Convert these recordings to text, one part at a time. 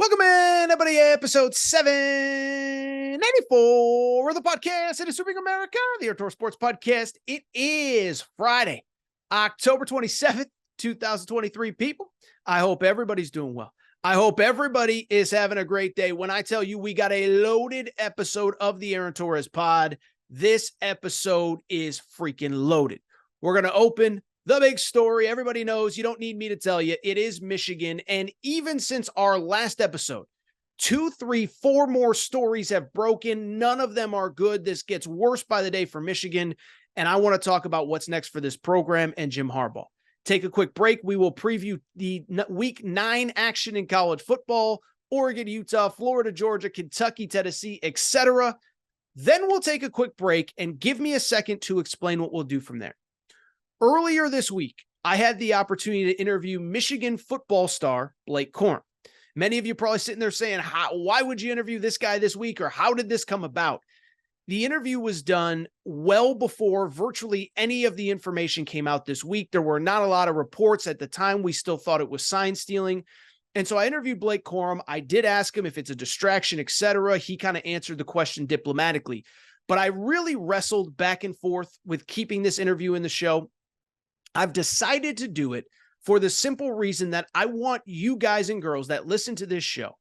Welcome in, everybody, episode 794 of the podcast. It is Supering America, the Air Tour Sports Podcast. It is Friday, October 27th, 2023, people. I hope everybody's doing well. I hope everybody is having a great day. When I tell you we got a loaded episode of the Aaron Torres pod, this episode is freaking loaded. We're going to open the big story. Everybody knows, you don't need me to tell you, it is Michigan. And even since our last episode, 2, 3, 4 more stories have broken. None of them are good. This gets worse by the day for Michigan. And I want to talk about what's next for this program and Jim Harbaugh. Take a quick break. We will preview the week 9 action in college football, Oregon, Utah, Florida, Georgia, Kentucky, Tennessee, etc. Then we'll take a quick break and give me a second to explain what we'll do from there. Earlier this week, I had the opportunity to interview Michigan football star Blake Corum. Many of you probably sitting there saying, why would you interview this guy this week, or how did this come about? The interview was done well before virtually any of the information came out this week. There were not a lot of reports at the time. We still thought it was sign stealing. And so I interviewed Blake Corum. I did ask him if it's a distraction, etc. He kind of answered the question diplomatically. But I really wrestled back and forth with keeping this interview in the show. I've decided to do it for the simple reason that I want you guys and girls that listen to this show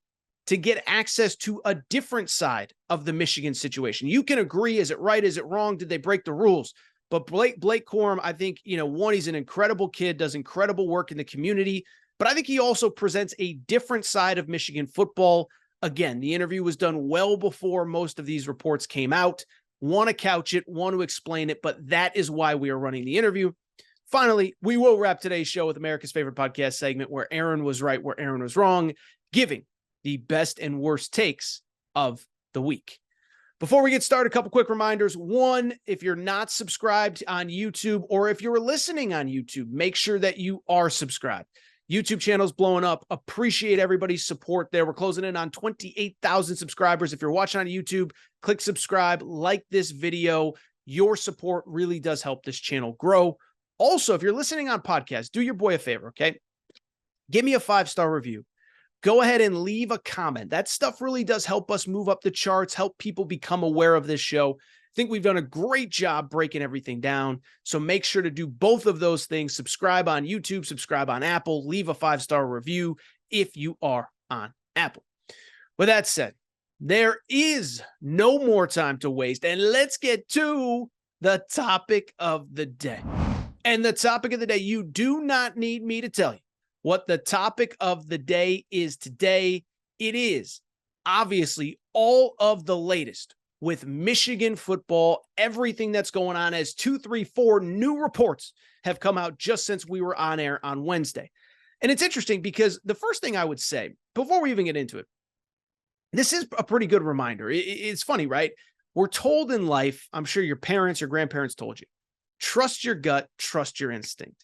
to get access to a different side of the Michigan situation. You can agree, is it right? Is it wrong? Did they break the rules? But Blake Corum, I think, one, he's an incredible kid, does incredible work in the community, but I think he also presents a different side of Michigan football. Again, the interview was done well before most of these reports came out. Want to couch it, want to explain it, but that is why we are running the interview. Finally, we will wrap today's show with America's favorite podcast segment where Aaron was right, where Aaron was wrong, giving the best and worst takes of the week. Before we get started, a couple quick reminders. One, if you're not subscribed on YouTube, or if you're listening on YouTube, make sure that you are subscribed. YouTube channel's blowing up. Appreciate everybody's support there. We're closing in on 28,000 subscribers. If you're watching on YouTube, click subscribe, like this video. Your support really does help this channel grow. Also, if you're listening on podcast, do your boy a favor, okay? Give me a 5-star review. Go ahead and leave a comment. That stuff really does help us move up the charts, help people become aware of this show. I think we've done a great job breaking everything down. So make sure to do both of those things. Subscribe on YouTube, subscribe on Apple, leave a 5-star review if you are on Apple. With that said, there is no more time to waste, and let's get to the topic of the day. And the topic of the day, you do not need me to tell you what the topic of the day is today. It is obviously all of the latest with Michigan football, everything that's going on, as 2, 3, 4 new reports have come out just since we were on air on Wednesday. And it's interesting because the first thing I would say, before we even get into it, this is a pretty good reminder. It's funny, right? We're told in life, I'm sure your parents, your grandparents told you, trust your gut, trust your instinct.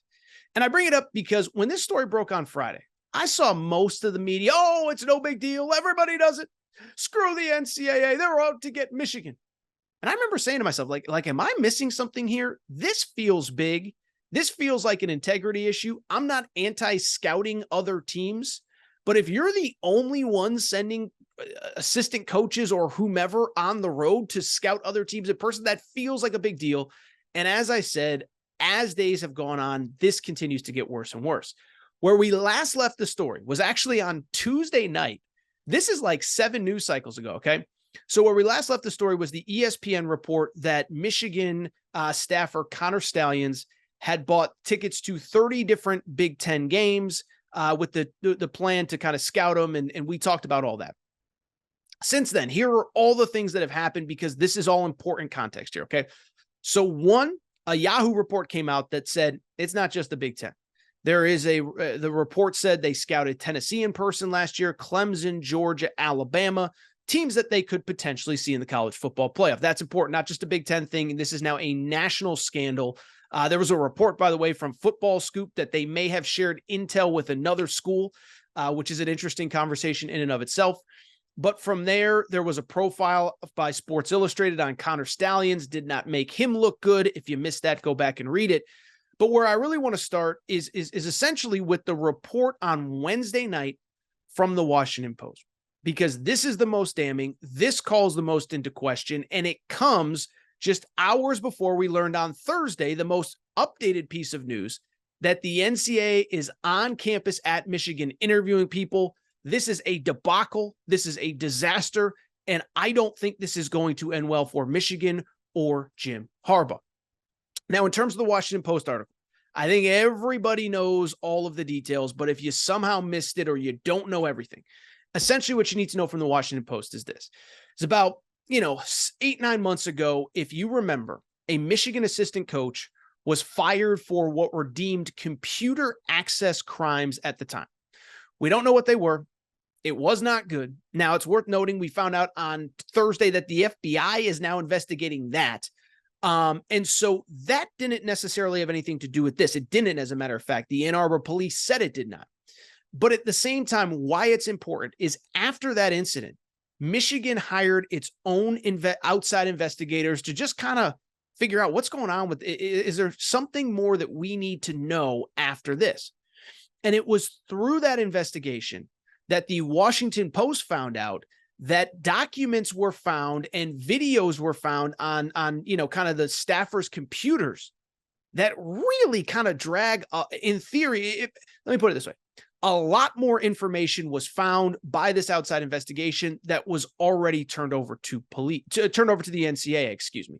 And I bring it up because when this story broke on Friday, I saw most of the media, oh, it's no big deal. Everybody does it. Screw the NCAA. They're out to get Michigan. And I remember saying to myself, like, am I missing something here? This feels big. This feels like an integrity issue. I'm not anti-scouting other teams, but if you're the only one sending assistant coaches or whomever on the road to scout other teams in person, that feels like a big deal. And as I said, as days have gone on, this continues to get worse and worse. Where we last left the story was actually on Tuesday night. This is like 7 news cycles ago, okay? So where we last left the story was the ESPN report that Michigan staffer Connor Stalions had bought tickets to 30 different Big Ten games with the plan to kind of scout them, and we talked about all that. Since then, here are all the things that have happened because this is all important context here, okay? So one, a Yahoo report came out that said it's not just the Big Ten. There is the report said they scouted Tennessee in person last year, Clemson, Georgia, Alabama, teams that they could potentially see in the college football playoff. That's important, not just a Big Ten thing. This is now a national scandal. There was a report, by the way, from Football Scoop that they may have shared intel with another school, which is an interesting conversation in and of itself. But from there was a profile by Sports Illustrated on Connor Stalions. Did not make him look good. If you missed that, go back and read it. But where I really want to start is essentially with the report on Wednesday night from the Washington Post, because this is the most damning. This calls the most into question, and it comes just hours before we learned on Thursday the most updated piece of news that the NCAA is on campus at Michigan interviewing people. This is a debacle. This is a disaster, and I don't think this is going to end well for Michigan or Jim Harbaugh. Now, in terms of the Washington Post article, I think everybody knows all of the details, but if you somehow missed it or you don't know everything, essentially what you need to know from the Washington Post is this. It's about, 8-9 months ago, if you remember, a Michigan assistant coach was fired for what were deemed computer access crimes at the time. We don't know what they were. It was not good. Now, it's worth noting we found out on Thursday that the FBI is now investigating that. And so that didn't necessarily have anything to do with this. It didn't, as a matter of fact. The Ann Arbor police said it did not. But at the same time, why it's important is after that incident, Michigan hired its own outside investigators to just kind of figure out what's going on with it. Is there something more that we need to know after this? And it was through that investigation that the Washington Post found out that documents were found and videos were found on kind of the staffers' computers that really kind of drag, in theory, let me put it this way. A lot more information was found by this outside investigation that was already turned over to the NCAA, excuse me.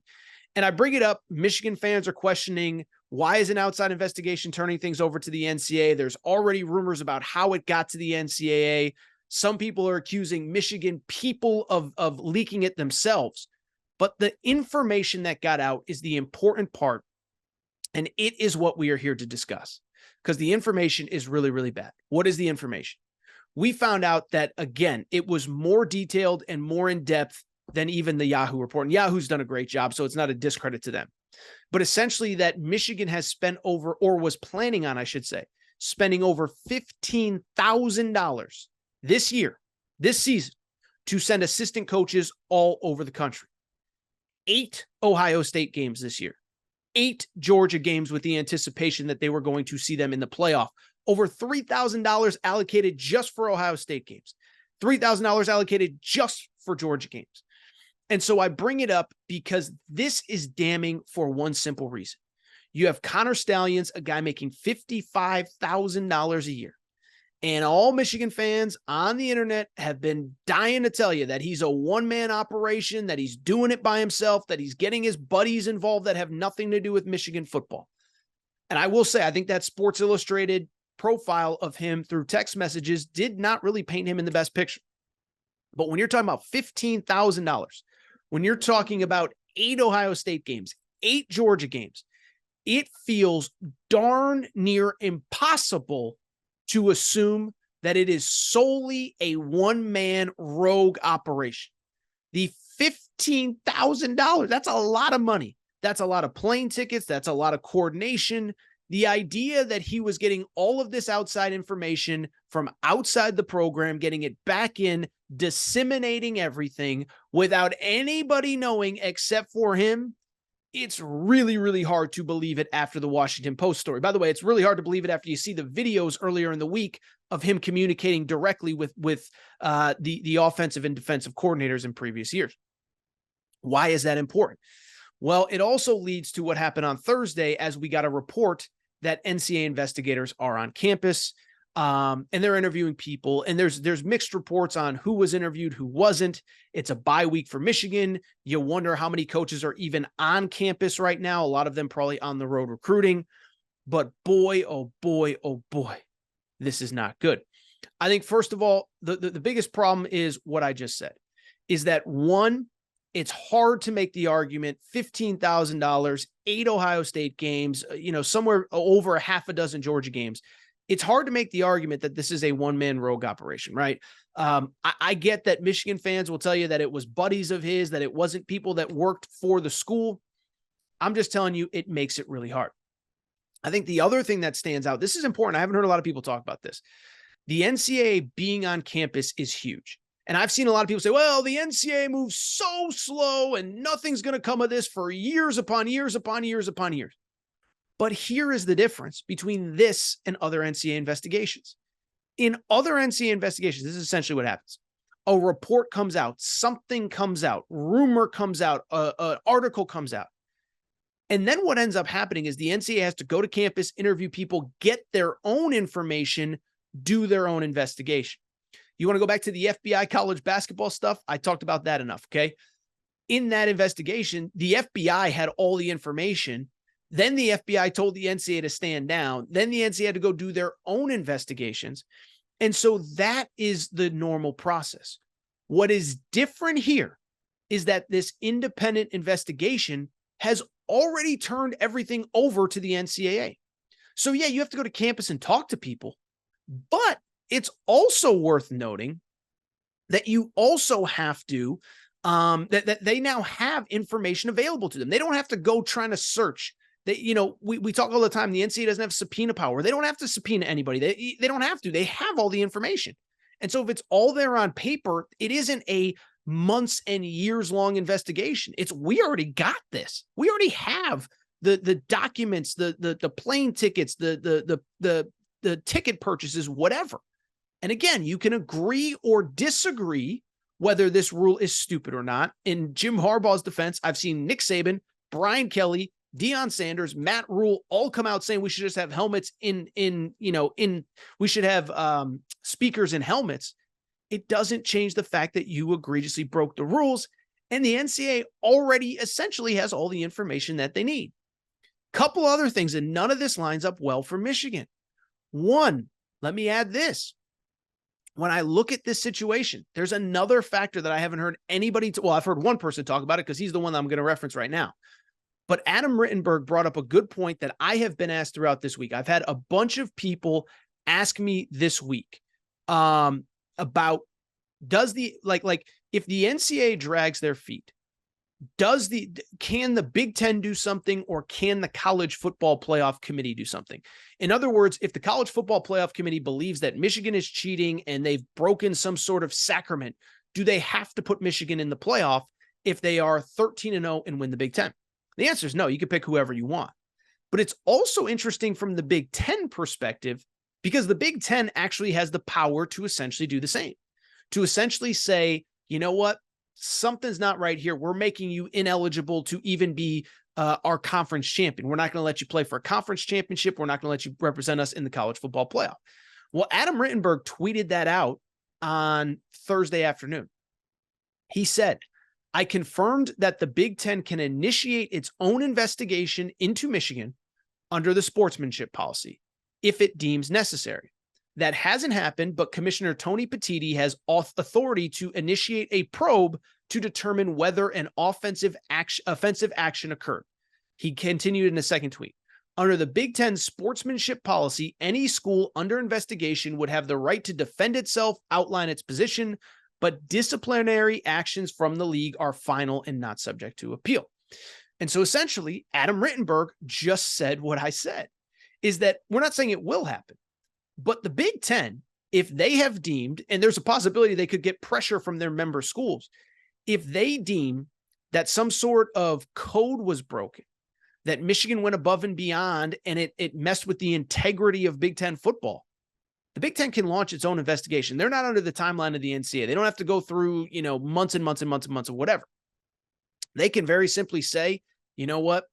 And I bring it up. Michigan fans are questioning, why is an outside investigation turning things over to the NCAA? There's already rumors about how it got to the NCAA. Some people are accusing Michigan people of leaking it themselves. But the information that got out is the important part. And it is what we are here to discuss, because the information is really, really bad. What is the information? We found out that, again, it was more detailed and more in depth than even the Yahoo report. And Yahoo's done a great job, so it's not a discredit to them. But essentially that Michigan has spent over, or was planning on, I should say, spending over $15,000 this season, to send assistant coaches all over the country. 8 Ohio State games this year. 8 Georgia games with the anticipation that they were going to see them in the playoff. Over $3,000 allocated just for Ohio State games. $3,000 allocated just for Georgia games. And so I bring it up because this is damning for one simple reason. You have Connor Stallions, a guy making $55,000 a year. And all Michigan fans on the internet have been dying to tell you that he's a one-man operation, that he's doing it by himself, that he's getting his buddies involved that have nothing to do with Michigan football. And I will say, I think that Sports Illustrated profile of him through text messages did not really paint him in the best picture. But when you're talking about $15,000, when you're talking about 8 Ohio State games, 8 Georgia games, it feels darn near impossible to assume that it is solely a one-man rogue operation. The $15,000, that's a lot of money. That's a lot of plane tickets. That's a lot of coordination. The idea that he was getting all of this outside information from outside the program, getting it back in, disseminating everything without anybody knowing except for him, it's really, really hard to believe it after the Washington Post story. By the way, it's really hard to believe it after you see the videos earlier in the week of him communicating directly with the offensive and defensive coordinators in previous years. Why is that important? Well, it also leads to what happened on Thursday, as we got a report that NCAA investigators are on campus. And they're interviewing people, and there's mixed reports on who was interviewed, who wasn't. It's a bye week for Michigan. You wonder how many coaches are even on campus right now. A lot of them probably on the road recruiting. But boy, oh boy, oh boy, this is not good. I think, first of all, the biggest problem is what I just said, is that, one, it's hard to make the argument, $15,000, 8 Ohio State games, somewhere over a half a dozen Georgia games. It's hard to make the argument that this is a one-man rogue operation, right? I get that Michigan fans will tell you that it was buddies of his, that it wasn't people that worked for the school. I'm just telling you, it makes it really hard. I think the other thing that stands out, this is important. I haven't heard a lot of people talk about this. The NCAA being on campus is huge. And I've seen a lot of people say, well, the NCAA moves so slow and nothing's going to come of this for years upon years upon years upon years. But here is the difference between this and other NCAA investigations. In other NCAA investigations, this is essentially what happens. A report comes out, something comes out, rumor comes out, an article comes out. And then what ends up happening is the NCAA has to go to campus, interview people, get their own information, do their own investigation. You want to go back to the FBI college basketball stuff? I talked about that enough, okay? In that investigation, the FBI had all the information. Then the FBI told the NCAA to stand down. Then the NCAA had to go do their own investigations. And so that is the normal process. What is different here is that this independent investigation has already turned everything over to the NCAA. So yeah, you have to go to campus and talk to people, but it's also worth noting that you also have to, that they now have information available to them. They don't have to go trying to search. We talk all the time. The NCAA doesn't have subpoena power. They don't have to subpoena anybody. They don't have to. They have all the information. And so if it's all there on paper, it isn't a months and years long investigation. We already got this. We already have the documents, the plane tickets, the ticket purchases, whatever. And again, you can agree or disagree whether this rule is stupid or not. In Jim Harbaugh's defense, I've seen Nick Saban, Brian Kelly, Deion Sanders, Matt Rule all come out saying we should just have helmets we should have speakers in helmets. It doesn't change the fact that you egregiously broke the rules, and the NCAA already essentially has all the information that they need. Couple other things, and none of this lines up well for Michigan. One, let me add this. When I look at this situation, there's another factor that I haven't heard anybody, I've heard one person talk about it because he's the one that I'm going to reference right now. But Adam Rittenberg brought up a good point that I have been asked throughout this week. I've had a bunch of people ask me this week about if the NCAA drags their feet, can the Big Ten do something, or can the College Football Playoff Committee do something? In other words, if the College Football Playoff Committee believes that Michigan is cheating and they've broken some sort of sacrament, do they have to put Michigan in the playoff if they are 13-0 and win the Big Ten? The answer is no. You can pick whoever you want. But it's also interesting from the Big Ten perspective, because the Big Ten actually has the power to essentially do the same, to essentially say, you know what? Something's not right here. We're making you ineligible to even be our conference champion. We're not going to let you play for a conference championship. We're not going to let you represent us in the college football playoff. Well, Adam Rittenberg tweeted that out on Thursday afternoon. He said, I confirmed that the Big Ten can initiate its own investigation into Michigan under the sportsmanship policy if it deems necessary. That hasn't happened, but Commissioner Tony Petitti has authority to initiate a probe to determine whether an offensive action occurred. He continued in a second tweet. Under the Big Ten sportsmanship policy, any school under investigation would have the right to defend itself, outline its position, but disciplinary actions from the league are final and not subject to appeal. And so essentially, Adam Rittenberg just said what I said, is that we're not saying it will happen, but the Big Ten, if they have deemed, and there's a possibility they could get pressure from their member schools, if they deem that some sort of code was broken, that Michigan went above and beyond and it messed with the integrity of Big Ten football, the Big Ten can launch its own investigation. They're not under the timeline of the NCAA. They don't have to go through, months and months and months and months of whatever. They can very simply say, you know what,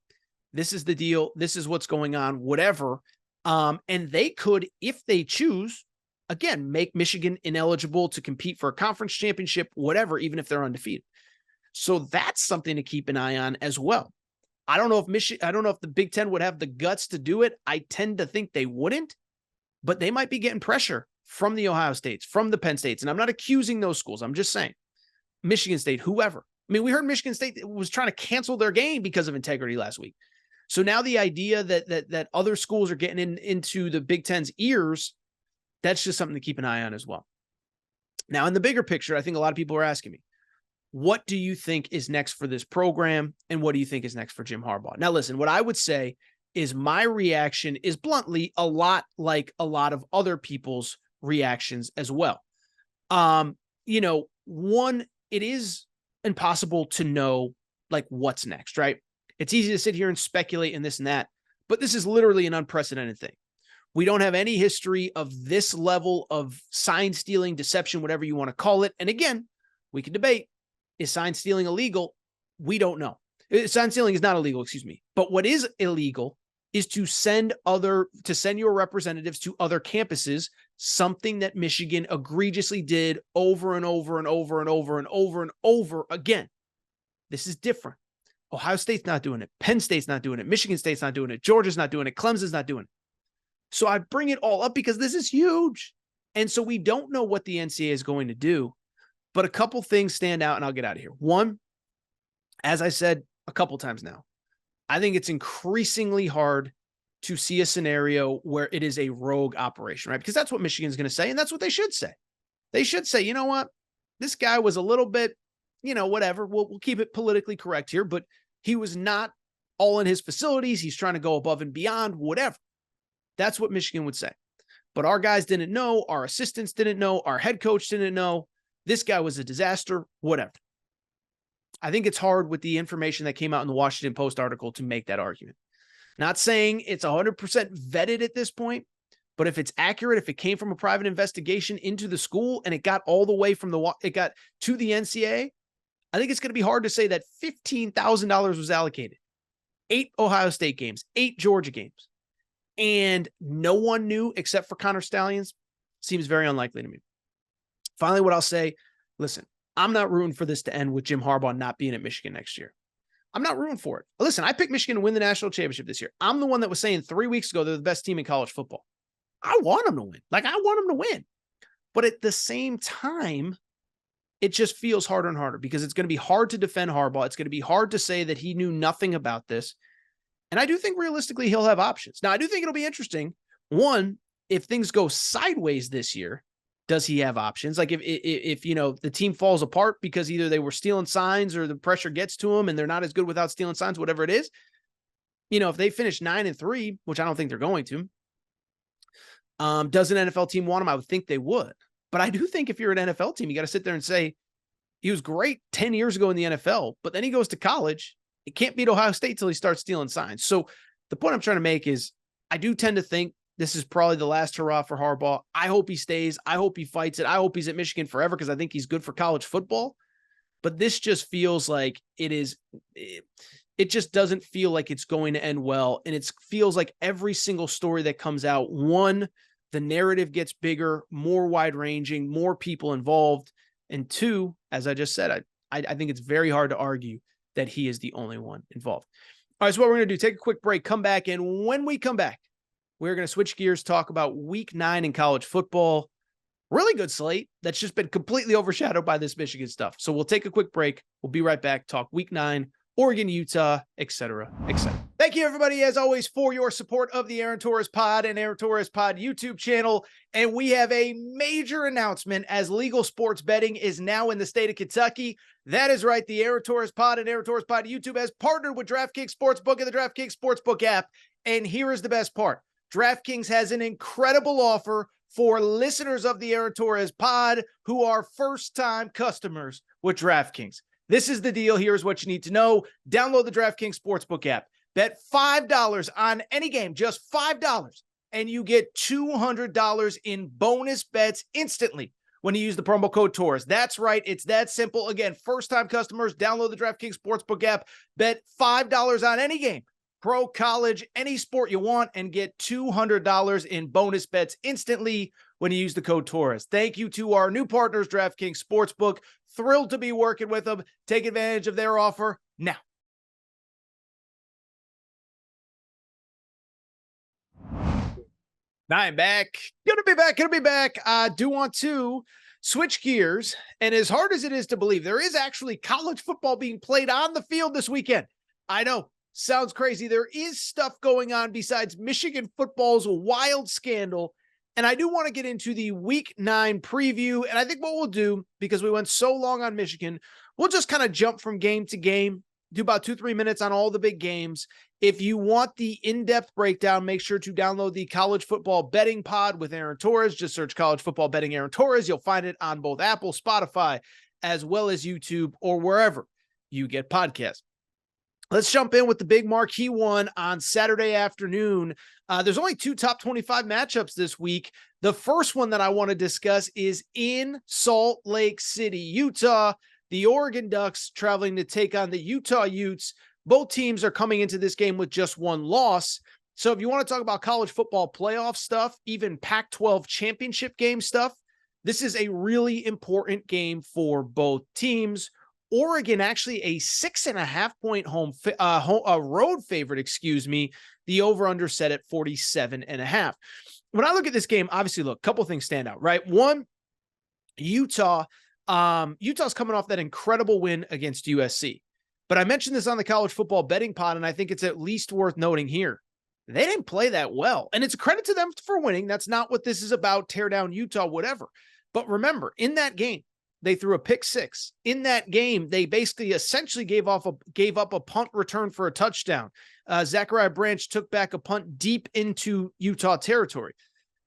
this is the deal. This is what's going on, whatever. And they could, if they choose, again, make Michigan ineligible to compete for a conference championship, whatever, even if they're undefeated. So that's something to keep an eye on as well. I don't know if the Big Ten would have the guts to do it. I tend to think they wouldn't, but they might be getting pressure from the Ohio States, from the Penn States. And I'm not accusing those schools. I'm just saying Michigan State, whoever. I mean, we heard Michigan State was trying to cancel their game because of integrity last week. So now the idea that other schools are getting into the Big Ten's ears, that's just something to keep an eye on as well. Now, in the bigger picture, I think a lot of people are asking me, what do you think is next for this program? And what do you think is next for Jim Harbaugh? Now, listen, what I would say is my reaction is bluntly a lot like a lot of other people's reactions as well. One, it is impossible to know like what's next, right? It's easy to sit here and speculate and this and that, but this is literally an unprecedented thing. We don't have any history of this level of sign stealing, deception, whatever you want to call it. And again, we can debate, is sign stealing illegal? We don't know. Sign stealing is not illegal, excuse me. But what is illegal is to send your representatives to other campuses, something that Michigan egregiously did over and over and over and over and over and over again. This is different. Ohio State's not doing it. Penn State's not doing it. Michigan State's not doing it. Georgia's not doing it. Clemson's not doing it. So I bring it all up because this is huge. And so we don't know what the NCAA is going to do, but a couple things stand out and I'll get out of here. One, as I said a couple times now, I think it's increasingly hard to see a scenario where it is a rogue operation, right? Because that's what Michigan's going to say. And that's what they should say. They should say, you know what? This guy was a little bit, whatever. We'll keep it politically correct here, but he was not all in his facilities. He's trying to go above and beyond, whatever. That's what Michigan would say. But our guys didn't know. Our assistants didn't know. Our head coach didn't know. This guy was a disaster, whatever. I think it's hard with the information that came out in the Washington Post article to make that argument. Not saying it's 100% vetted at this point, but if it's accurate, if it came from a private investigation into the school and it got all the way it got to the NCAA, I think it's going to be hard to say that $15,000 was allocated. 8 Ohio State games, 8 Georgia games, and no one knew except for Connor Stallions. Seems very unlikely to me. Finally, what I'll say, listen, I'm not rooting for this to end with Jim Harbaugh not being at Michigan next year. I'm not rooting for it. Listen, I picked Michigan to win the national championship this year. I'm the one that was saying 3 weeks ago they're the best team in college football. I want them to win. I want them to win. But at the same time, it just feels harder and harder because it's going to be hard to defend Harbaugh. It's going to be hard to say that he knew nothing about this. And I do think realistically he'll have options. Now, I do think it'll be interesting. One, if things go sideways this year, does he have options? Like if the team falls apart because either they were stealing signs or the pressure gets to them and they're not as good without stealing signs, whatever it is, if they finish 9-3, which I don't think they're going to, does an NFL team want him? I would think they would. But I do think if you're an NFL team, you got to sit there and say, he was great 10 years ago in the NFL, but then he goes to college. It can't beat Ohio State till he starts stealing signs. So the point I'm trying to make is I do tend to think this is probably the last hurrah for Harbaugh. I hope he stays. I hope he fights it. I hope he's at Michigan forever because I think he's good for college football. But this just feels like it just doesn't feel like it's going to end well. And it feels like every single story that comes out, one, the narrative gets bigger, more wide-ranging, more people involved. And two, as I just said, I think it's very hard to argue that he is the only one involved. All right, so what we're going to do, take a quick break, come back, and when we come back, we're going to switch gears, talk about week 9 in college football. Really good slate that's just been completely overshadowed by this Michigan stuff. So we'll take a quick break. We'll be right back, talk week 9, Oregon, Utah, et cetera, et cetera. Thank you, everybody, as always, for your support of the Aaron Torres Pod and Aaron Torres Pod YouTube channel. And we have a major announcement as legal sports betting is now in the state of Kentucky. That is right. The Aaron Torres Pod and Aaron Torres Pod YouTube has partnered with DraftKings Sportsbook and the DraftKings Sportsbook app. And here is the best part. DraftKings has an incredible offer for listeners of the Aaron Torres Pod who are first-time customers with DraftKings. This is the deal. Here's what you need to know. Download the DraftKings Sportsbook app. Bet $5 on any game, just $5, and you get $200 in bonus bets instantly when you use the promo code Torres. That's right. It's that simple. Again, first-time customers, download the DraftKings Sportsbook app. Bet $5 on any game, pro, college, any sport you want, and get $200 in bonus bets instantly when you use the code Torres. Thank you to our new partners, DraftKings Sportsbook. Thrilled to be working with them. Take advantage of their offer now. I'm back. Gonna be back. I do want to switch gears. And as hard as it is to believe, there is actually college football being played on the field this weekend. I know. Sounds crazy. There is stuff going on besides Michigan football's wild scandal. And I do want to get into the week 9 preview. And I think what we'll do, because we went so long on Michigan, we'll just kind of jump from game to game, do about 2-3 minutes on all the big games. If you want the in-depth breakdown, make sure to download the College Football Betting Pod with Aaron Torres. Just search College Football Betting Aaron Torres. You'll find it on both Apple, Spotify, as well as YouTube, or wherever you get podcasts. Let's jump in with the big marquee one on Saturday afternoon. There's only 2 top 25 matchups this week. The first one that I want to discuss is in Salt Lake City, Utah. The Oregon Ducks traveling to take on the Utah Utes. Both teams are coming into this game with just one loss. So if you want to talk about college football playoff stuff, even Pac-12 championship game stuff, this is a really important game for both teams. Oregon actually a 6.5 point road favorite, the over-under set at 47.5. When I look at this game, obviously, look, a couple things stand out, right? One, Utah's coming off that incredible win against USC. But I mentioned this on the college football betting pod, and I think it's at least worth noting here. They didn't play that well, and it's a credit to them for winning. That's not what this is about, tear down Utah, whatever. But remember, in that game, they threw a pick six. In that game, they basically essentially gave up a punt return for a touchdown. Zachariah Branch took back a punt deep into Utah territory.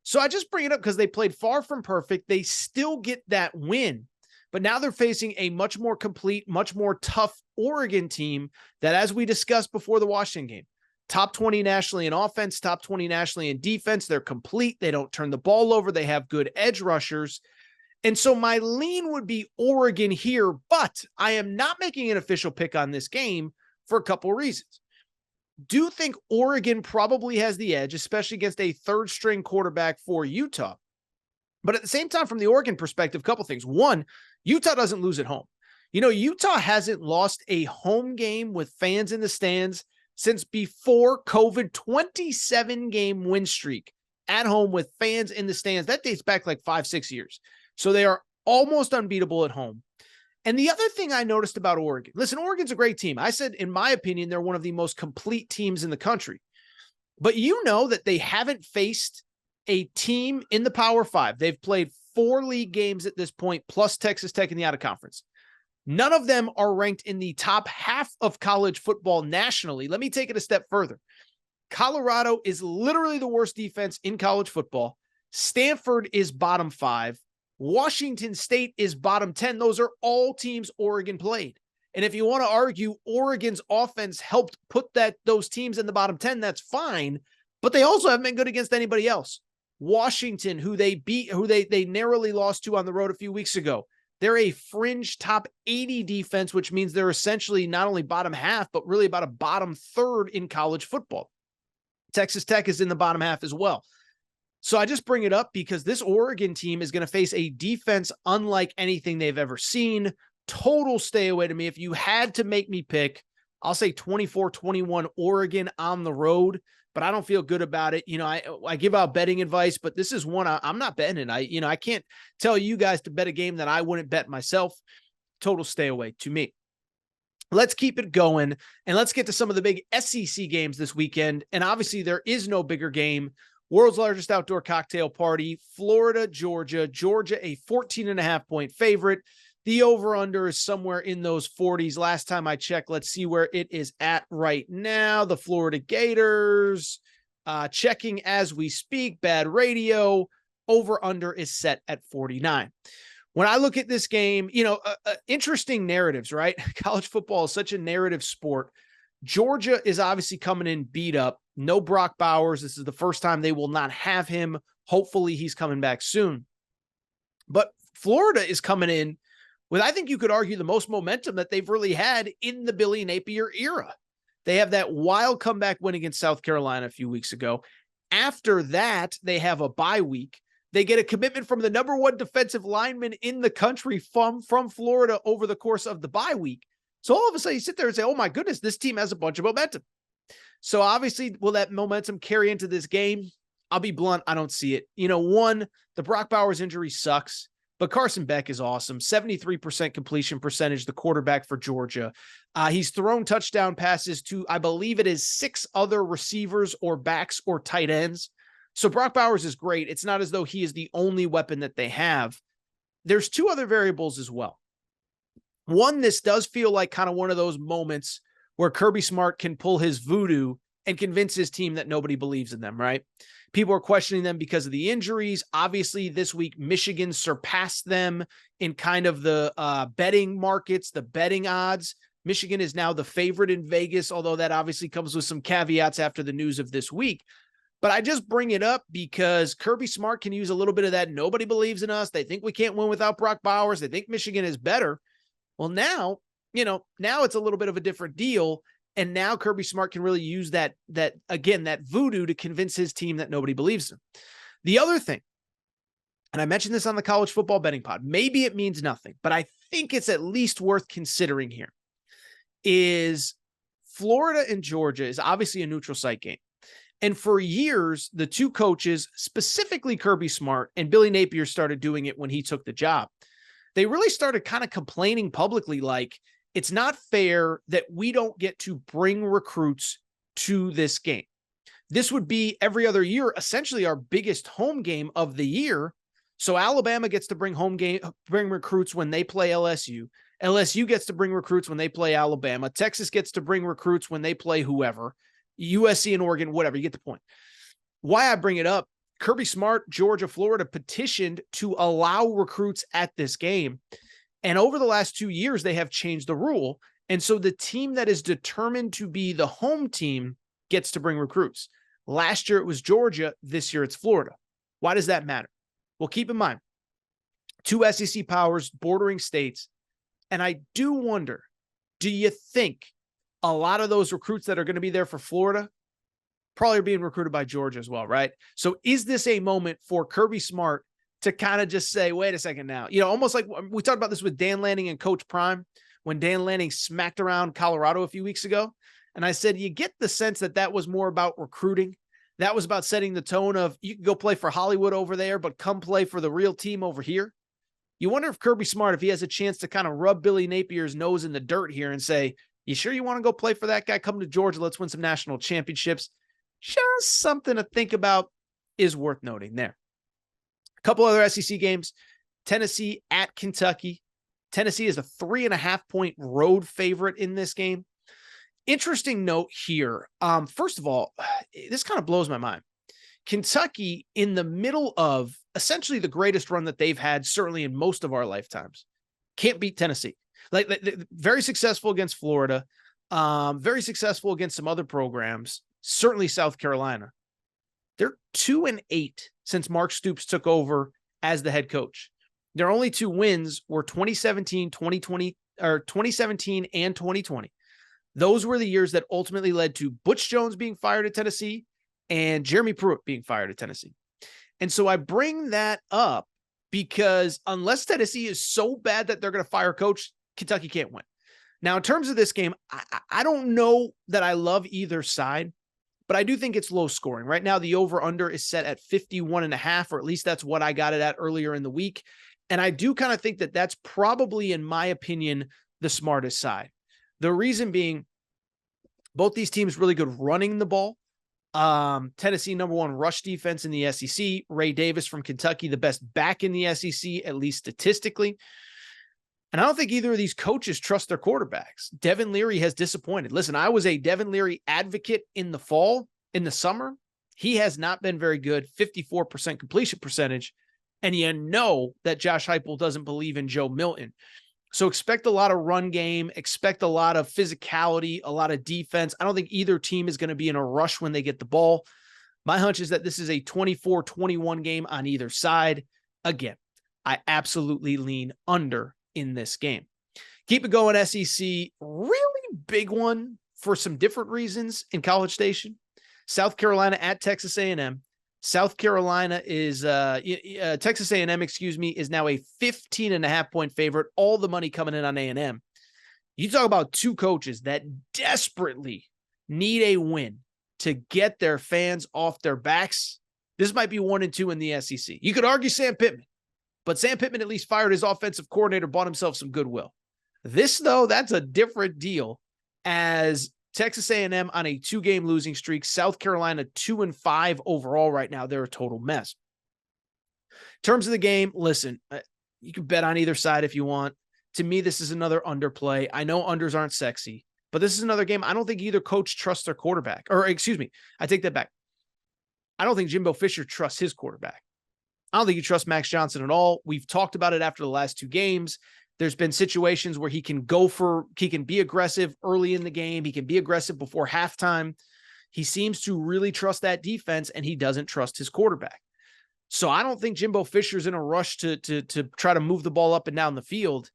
So I just bring it up because they played far from perfect. They still get that win, but now they're facing a much more complete, much more tough Oregon team that, as we discussed before the Washington game, top 20 nationally in offense, top 20 nationally in defense. They're complete. They don't turn the ball over. They have good edge rushers. And so my lean would be Oregon here, but I am not making an official pick on this game for a couple of reasons. Do think Oregon probably has the edge, especially against a third string quarterback for Utah. But at the same time, from the Oregon perspective, a couple things. One, Utah doesn't lose at home. You know, Utah hasn't lost a home game with fans in the stands since before COVID, 27-game win streak at home with fans in the stands. That dates back like 5-6 years. So they are almost unbeatable at home. And the other thing I noticed about Oregon, listen, Oregon's a great team. I said, in my opinion, they're one of the most complete teams in the country. But you know that they haven't faced a team in the Power Five. They've played 4 league games at this point, plus Texas Tech in the out-of-conference. None of them are ranked in the top half of college football nationally. Let me take it a step further. Colorado is literally the worst defense in college football. Stanford is bottom 5. Washington State is bottom 10. Those are all teams Oregon played. And if you want to argue Oregon's offense helped put those teams in the bottom 10, that's fine. But they also haven't been good against anybody else. Washington, who they beat, who they narrowly lost to on the road a few weeks ago. They're a fringe top 80 defense, which means they're essentially not only bottom half, but really about a bottom third in college football. Texas Tech is in the bottom half as well. So I just bring it up because this Oregon team is going to face a defense unlike anything they've ever seen. Total stay away to me. If you had to make me pick, I'll say 24-21 Oregon on the road, but I don't feel good about it. You know, I give out betting advice, but this is one I'm not betting. I can't tell you guys to bet a game that I wouldn't bet myself. Total stay away to me. Let's keep it going, and let's get to some of the big SEC games this weekend. And obviously there is no bigger game. World's largest outdoor cocktail party, Florida, Georgia. Georgia, a 14.5 point favorite. The over-under is somewhere in those 40s. Last time I checked, let's see where it is at right now. The Florida Gators, checking as we speak, bad radio. Over-under is set at 49. When I look at this game, interesting narratives, right? College football is such a narrative sport. Georgia is obviously coming in beat up. No Brock Bowers. This is the first time they will not have him. Hopefully he's coming back soon. But Florida is coming in with, I think you could argue, the most momentum that they've really had in the Billy Napier era. They have that wild comeback win against South Carolina a few weeks ago. After that, they have a bye week. They get a commitment from the number 1 defensive lineman in the country from Florida over the course of the bye week. So all of a sudden you sit there and say, oh my goodness, this team has a bunch of momentum. So obviously, will that momentum carry into this game? I'll be blunt, I don't see it. One, the Brock Bowers injury sucks, but Carson Beck is awesome. 73% completion percentage, the quarterback for Georgia. He's thrown touchdown passes to, I believe it is 6 other receivers or backs or tight ends. So Brock Bowers is great. It's not as though he is the only weapon that they have. There's 2 other variables as well. One, this does feel like kind of one of those moments where Kirby Smart can pull his voodoo and convince his team that nobody believes in them, right? People are questioning them because of the injuries. Obviously, this week, Michigan surpassed them in kind of the betting markets, the betting odds. Michigan is now the favorite in Vegas, although that obviously comes with some caveats after the news of this week. But I just bring it up because Kirby Smart can use a little bit of that. Nobody believes in us. They think we can't win without Brock Bowers. They think Michigan is better. Well, now it's a little bit of a different deal. And now Kirby Smart can really use that voodoo to convince his team that nobody believes him. The other thing, and I mentioned this on the college football betting pod, maybe it means nothing, but I think it's at least worth considering here, is Florida and Georgia is obviously a neutral site game. And for years, the two coaches, specifically Kirby Smart and Billy Napier, started doing it when he took the job. They really started kind of complaining publicly, like, it's not fair that we don't get to bring recruits to this game. This would be every other year, essentially our biggest home game of the year. So Alabama gets to bring recruits when they play LSU. LSU gets to bring recruits when they play Alabama. Texas gets to bring recruits when they play whoever. USC and Oregon, whatever, you get the point. Why I bring it up, Kirby Smart, Georgia, Florida petitioned to allow recruits at this game. And over the last 2 years, they have changed the rule. And so the team that is determined to be the home team gets to bring recruits. Last year, it was Georgia. This year, it's Florida. Why does that matter? Well, keep in mind, 2 SEC powers, bordering states. And I do wonder, do you think a lot of those recruits that are going to be there for Florida probably are being recruited by Georgia as well, right? So is this a moment for Kirby Smart to kind of just say, wait a second now, almost like we talked about this with Dan Lanning and Coach Prime, when Dan Lanning smacked around Colorado a few weeks ago. And I said, you get the sense that that was more about recruiting. That was about setting the tone of, you can go play for Hollywood over there, but come play for the real team over here. You wonder if Kirby Smart, if he has a chance to kind of rub Billy Napier's nose in the dirt here and say, you sure you want to go play for that guy? Come to Georgia. Let's win some national championships. Just something to think about, is worth noting there. A couple other SEC games. Tennessee at Kentucky. Tennessee is a 3.5-point road favorite in this game. Interesting note here. First of all, this kind of blows my mind. Kentucky, in the middle of essentially the greatest run that they've had, certainly in most of our lifetimes, can't beat Tennessee. Like, very successful against Florida, very successful against some other programs, certainly South Carolina. They're 2-8 since Mark Stoops took over as the head coach. Their only 2 wins were 2017 and 2020. Those were the years that ultimately led to Butch Jones being fired at Tennessee and Jeremy Pruitt being fired at Tennessee. And so I bring that up because unless Tennessee is so bad that they're going to fire coach, Kentucky can't win. Now, in terms of this game, I don't know that I love either side, but I do think it's low scoring. Right now, the over-under is set at 51.5, or at least that's what I got it at earlier in the week. And I do kind of think that that's probably, in my opinion, the smartest side. The reason being, both these teams really good running the ball. Tennessee, number 1 rush defense in the SEC. Ray Davis from Kentucky, the best back in the SEC, at least statistically. And I don't think either of these coaches trust their quarterbacks. Devin Leary has disappointed. Listen, I was a Devin Leary advocate in the summer. He has not been very good, 54% completion percentage. And you know that Josh Heupel doesn't believe in Joe Milton. So expect a lot of run game, expect a lot of physicality, a lot of defense. I don't think either team is going to be in a rush when they get the ball. My hunch is that this is a 24-21 game on either side. Again, I absolutely lean under in this game. Keep it going, SEC. Really big one for some different reasons in College Station. South Carolina at Texas A&M. South Carolina is Texas A&M, is now a 15.5-point favorite. All the money coming in on A&M. You talk about 2 coaches that desperately need a win to get their fans off their backs. This might be 1 and 2 in the SEC. You could argue Sam Pittman, but Sam Pittman at least fired his offensive coordinator, bought himself some goodwill. This, though, that's a different deal, as Texas A&M on a 2-game losing streak. South Carolina 2-5 overall right now. They're a total mess. In terms of the game, listen, you can bet on either side if you want. To me, this is another underplay. I know unders aren't sexy, but this is another game. I don't think either coach trusts their quarterback. I take that back. I don't think Jimbo Fisher trusts his quarterback. I don't think he trusts Max Johnson at all. We've talked about it after the last 2 games. There's been situations where he can be aggressive early in the game. He can be aggressive before halftime. He seems to really trust that defense, and he doesn't trust his quarterback. So I don't think Jimbo Fisher's in a rush to try to move the ball up and down the field.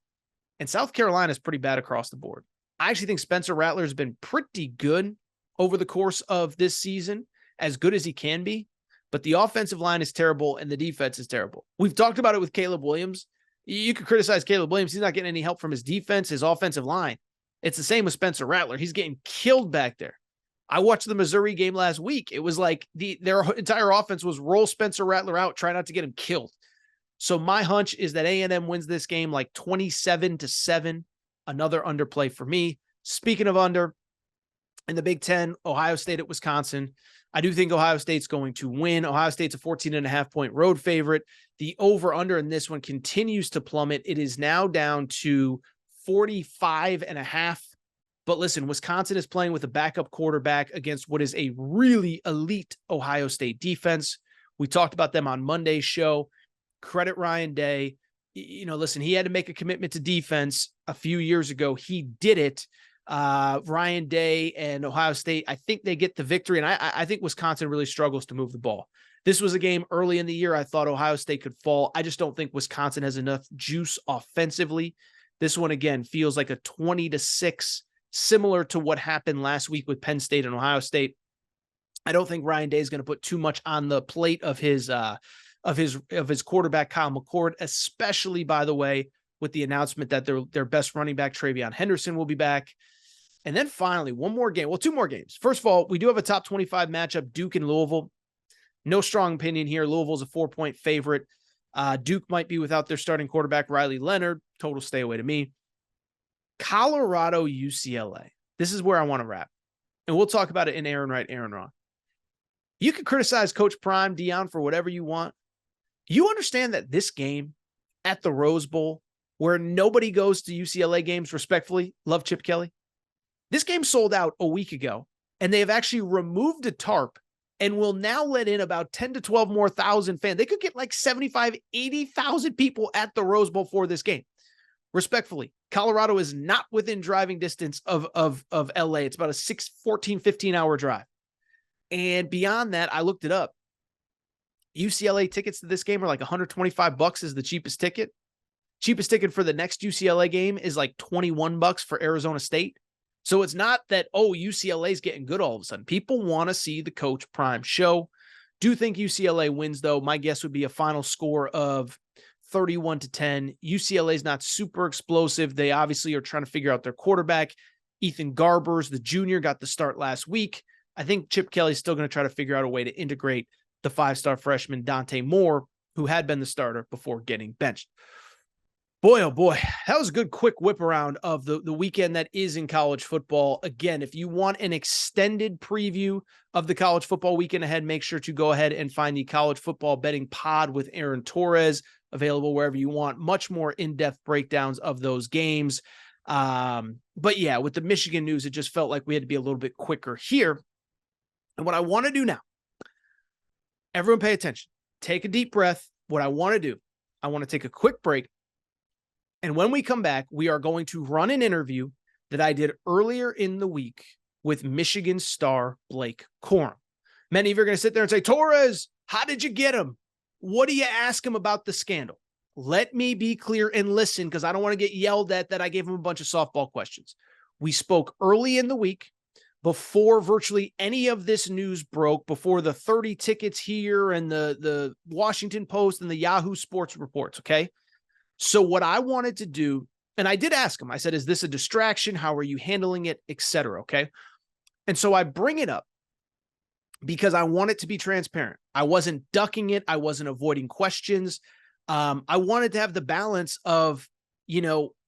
And South Carolina is pretty bad across the board. I actually think Spencer Rattler has been pretty good over the course of this season, as good as he can be. But the offensive line is terrible and the defense is terrible. We've talked about it with Caleb Williams. You could criticize Caleb Williams. He's not getting any help from his defense, his offensive line. It's the same with Spencer Rattler. He's getting killed back there. I watched the Missouri game last week. It was like their entire offense was roll Spencer Rattler out, try not to get him killed. So my hunch is that A&M wins this game like 27-7, another underplay for me. Speaking of under, in the Big Ten, Ohio State at Wisconsin. I do think Ohio State's going to win. Ohio State's a 14.5-point road favorite. The over-under in this one continues to plummet. It is now down to 45.5. But listen, Wisconsin is playing with a backup quarterback against what is a really elite Ohio State defense. We talked about them on Monday's show. Credit Ryan Day. Listen, he had to make a commitment to defense a few years ago. He did it. Ryan Day and Ohio State, I think they get the victory. And I think Wisconsin really struggles to move the ball. This was a game early in the year I thought Ohio State could fall. I just don't think Wisconsin has enough juice offensively. This one, again, feels like a 20-6, similar to what happened last week with Penn State and Ohio State. I don't think Ryan Day is going to put too much on the plate of his quarterback, Kyle McCord, especially, by the way, with the announcement that their best running back, Travion Henderson, will be back. And then finally, one more game. Well, two more games. First of all, we do have a top 25 matchup, Duke and Louisville. No strong opinion here. Louisville's a 4-point favorite. Duke might be without their starting quarterback, Riley Leonard. Total stay away to me. Colorado, UCLA. This is where I want to wrap. And we'll talk about it in Aaron Right, Aaron Wrong. You can criticize Coach Prime, Dion, for whatever you want. You understand that this game at the Rose Bowl, where nobody goes to UCLA games respectfully, love Chip Kelly, this game sold out a week ago, and they have actually removed a tarp and will now let in about 10 to 12 more thousand fans. They could get like 75, 80,000 people at the Rose Bowl for this game. Respectfully, Colorado is not within driving distance of LA. It's about a 14, 15-hour drive. And beyond that, I looked it up. UCLA tickets to this game are like $125 is the cheapest ticket. Cheapest ticket for the next UCLA game is like $21 for Arizona State. So it's not that, UCLA is getting good all of a sudden. People want to see the Coach Prime show. Do think UCLA wins, though. My guess would be a final score of 31-10. UCLA is not super explosive. They obviously are trying to figure out their quarterback. Ethan Garbers, the junior, got the start last week. I think Chip Kelly's still going to try to figure out a way to integrate the 5-star freshman Dante Moore, who had been the starter before getting benched. Boy, oh boy, that was a good quick whip around of the weekend that is in college football. Again, if you want an extended preview of the college football weekend ahead, make sure to go ahead and find the College Football Betting Pod with Aaron Torres, available wherever you want. Much more in-depth breakdowns of those games. But yeah, with the Michigan news, it just felt like we had to be a little bit quicker here. And what I want to do now, everyone pay attention. Take a deep breath. What I want to do, I want to take a quick break. And when we come back, we are going to run an interview that I did earlier in the week with Michigan star Blake Corum. Many of you are going to sit there and say, Torres, how did you get him? What do you ask him about the scandal? Let me be clear and listen, because I don't want to get yelled at that I gave him a bunch of softball questions. We spoke early in the week, before virtually any of this news broke, before the 30 tickets here and the Washington Post and the Yahoo Sports reports, okay? So what I wanted to do, and I did ask him, I said, is this a distraction? How are you handling it, etc., okay? And so I bring it up because I want it to be transparent. I wasn't ducking it. I wasn't avoiding questions. I wanted to have the balance of,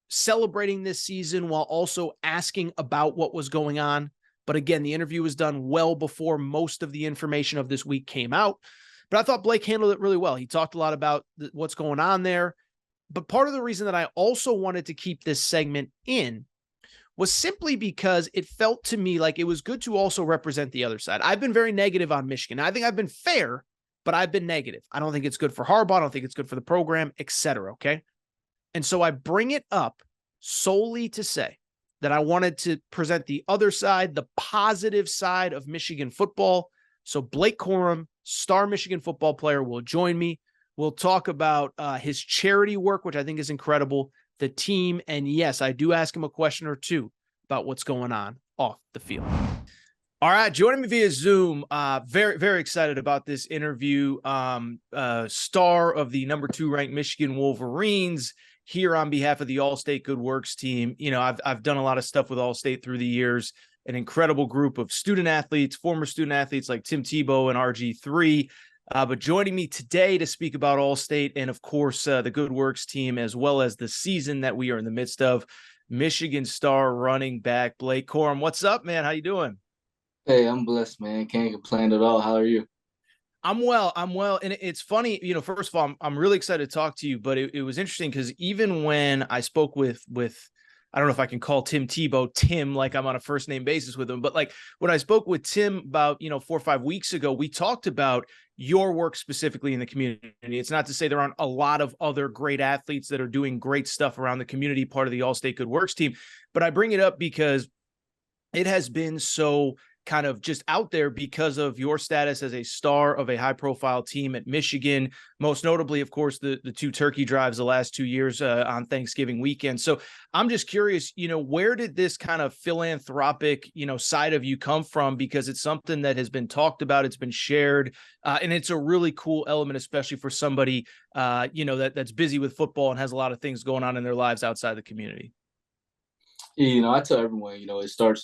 celebrating this season while also asking about what was going on. But again, the interview was done well before most of the information of this week came out. But I thought Blake handled it really well. He talked a lot about what's going on there. But part of the reason that I also wanted to keep this segment in was simply because it felt to me like it was good to also represent the other side. I've been very negative on Michigan. I think I've been fair, but I've been negative. I don't think it's good for Harbaugh. I don't think it's good for the program, etc. Okay. And so I bring it up solely to say that I wanted to present the other side, the positive side of Michigan football. So Blake Corum, star Michigan football player, will join me. We'll talk about his charity work, which I think is incredible, the team, and yes, I do ask him a question or two about what's going on off the field. All right, joining me via Zoom. Very, very excited about this interview. Star of the number 2 ranked Michigan Wolverines, here on behalf of the All-State Good Works team. You know, I've done a lot of stuff with All-State through the years. An incredible group of student athletes, former student athletes like Tim Tebow and RG3. But joining me today to speak about All-State and, of course, the Good Works team, as well as the season that we are in the midst of, Michigan star running back Blake Corum. What's up, man? How you doing? Hey, I'm blessed, man. Can't complain at all. How are you? I'm well. And it's funny, you know, first of all, I'm really excited to talk to you, but it was interesting because even when I spoke with, I don't know if I can call Tim Tebow Tim, like I'm on a first name basis with him, but like when I spoke with Tim about, 4 or 5 weeks ago, we talked about your work specifically in the community. It's not to say there aren't a lot of other great athletes that are doing great stuff around the community, part of the All-State Good Works team, but I bring it up because it has been so kind of just out there because of your status as a star of a high profile team at Michigan, most notably, of course, the 2 turkey drives the last 2 years on Thanksgiving weekend. So I'm just curious, where did this kind of philanthropic, side of you come from? Because it's something that has been talked about, it's been shared, and it's a really cool element, especially for somebody, that's busy with football and has a lot of things going on in their lives outside the community. I tell everyone, it started,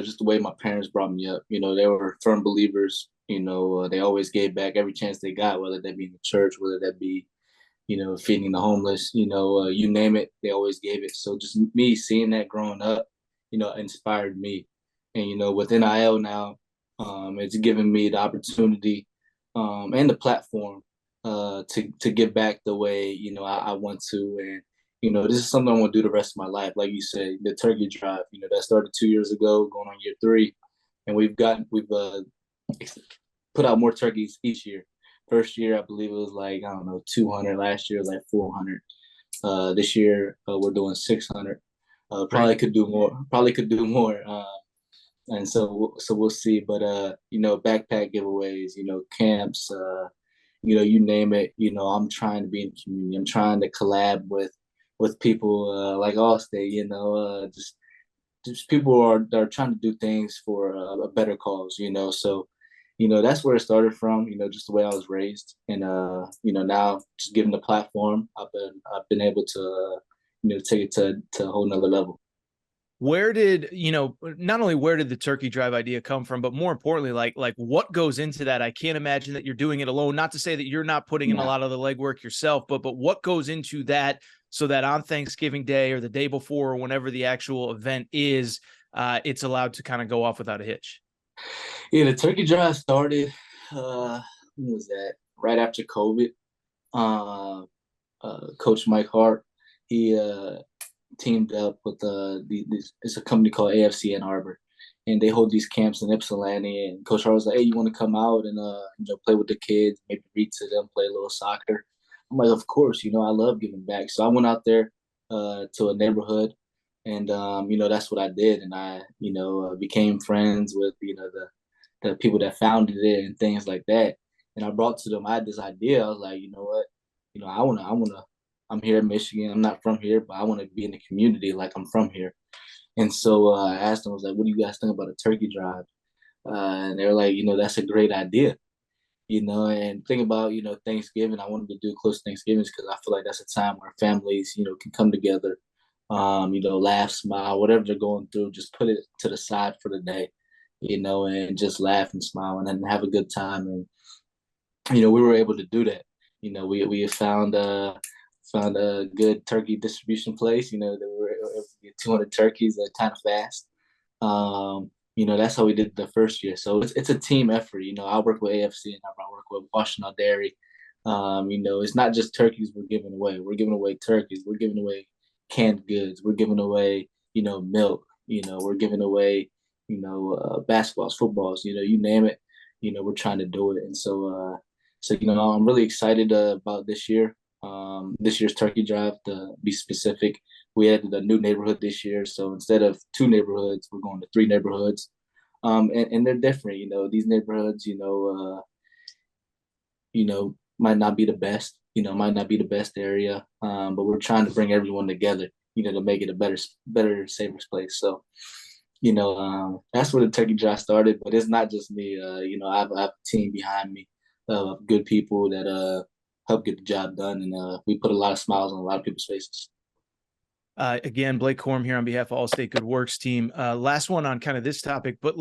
just the way my parents brought me up. They were firm believers. They always gave back every chance they got, whether that be in the church, whether that be, feeding the homeless, you name it, they always gave it. So just me seeing that growing up, inspired me. And, with NIL now, it's given me the opportunity and the platform to give back the way, I want to. And this is something I want to do the rest of my life. Like you said, the turkey drive, that started 2 years ago, going on year 3, and we've put out more turkeys each year. First year, I believe it was like, I don't know, 200. Last year was like 400. This year, we're doing 600. Probably could do more. Probably could do more. And so we'll see. But backpack giveaways, camps, you name it. I'm trying to be in the community. I'm trying to collab with people like Allstate. Just people are trying to do things for a better cause. So that's where it started from. Just the way I was raised, and now just given the platform, I've been able to take it to a whole nother level. Where did, not only where did the turkey drive idea come from, but more importantly, like what goes into that? I can't imagine that you're doing it alone. Not to say that you're not putting in a Yeah. lot of the legwork yourself, but what goes into that so that on Thanksgiving Day or the day before or whenever the actual event is, it's allowed to kind of go off without a hitch. Yeah, the turkey drive started. When was that? Right after COVID. Uh, Coach Mike Hart, he teamed up with it's a company called AFC Ann Arbor, and they hold these camps in Ypsilanti. And Coach Hart was like, "Hey, you want to come out and play with the kids, maybe read to them, play a little soccer?" I'm like, "Of course, I love giving back." So I went out there to a neighborhood, and that's what I did, and I became friends with the people that founded it and things like that. And I brought to them, I had this idea. I was like, you know what, I wanna. I'm here in Michigan. I'm not from here, but I want to be in the community like I'm from here. And so I asked them, I was like, "What do you guys think about a turkey drive?" And they were like, "That's a great idea." And think about, Thanksgiving. I wanted to do close Thanksgivings because I feel like that's a time where families, can come together, laugh, smile, whatever they're going through, just put it to the side for the day, and just laugh and smile and then have a good time. And, we were able to do that. We found a good turkey distribution place, that we were able to get 200 turkeys kind of fast. That's how we did the first year. So it's a team effort. I work with AFC and I work with Washington Dairy. It's not just turkeys we're giving away. We're giving away turkeys. We're giving away canned goods. We're giving away, milk. We're giving away, basketballs, footballs. You name it. We're trying to do it. And so I'm really excited about this year. This year's turkey drive, to be specific, we added a new neighborhood this year. So instead of 2 neighborhoods, we're going to 3 neighborhoods. And they're different. These neighborhoods, might not be the best, might not be the best area. But we're trying to bring everyone together, to make it a better, safer place. So, that's where the turkey drive started. But it's not just me. I have a team behind me of good people that help get the job done, and we put a lot of smiles on a lot of people's faces. Again, Blake Corum here on behalf of All State Good Works team. Last one on kind of this topic, but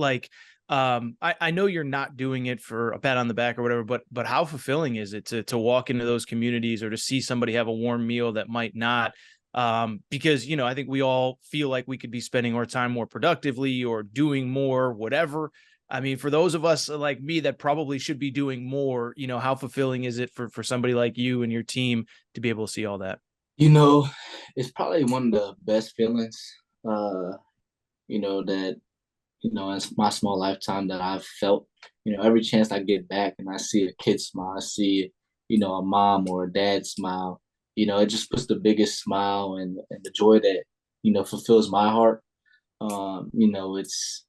I know you're not doing it for a pat on the back or whatever, but how fulfilling is it to walk into those communities or to see somebody have a warm meal that might not? Because, I think we all feel like we could be spending our time more productively or doing more, whatever. I mean, for those of us like me that probably should be doing more, how fulfilling is it for somebody like you and your team to be able to see all that? You know, it's probably one of the best feelings, that, in my small lifetime that I've felt. Every chance I get back and I see a kid smile, I see, a mom or a dad smile, it just puts the biggest smile and the joy that, fulfills my heart. It's,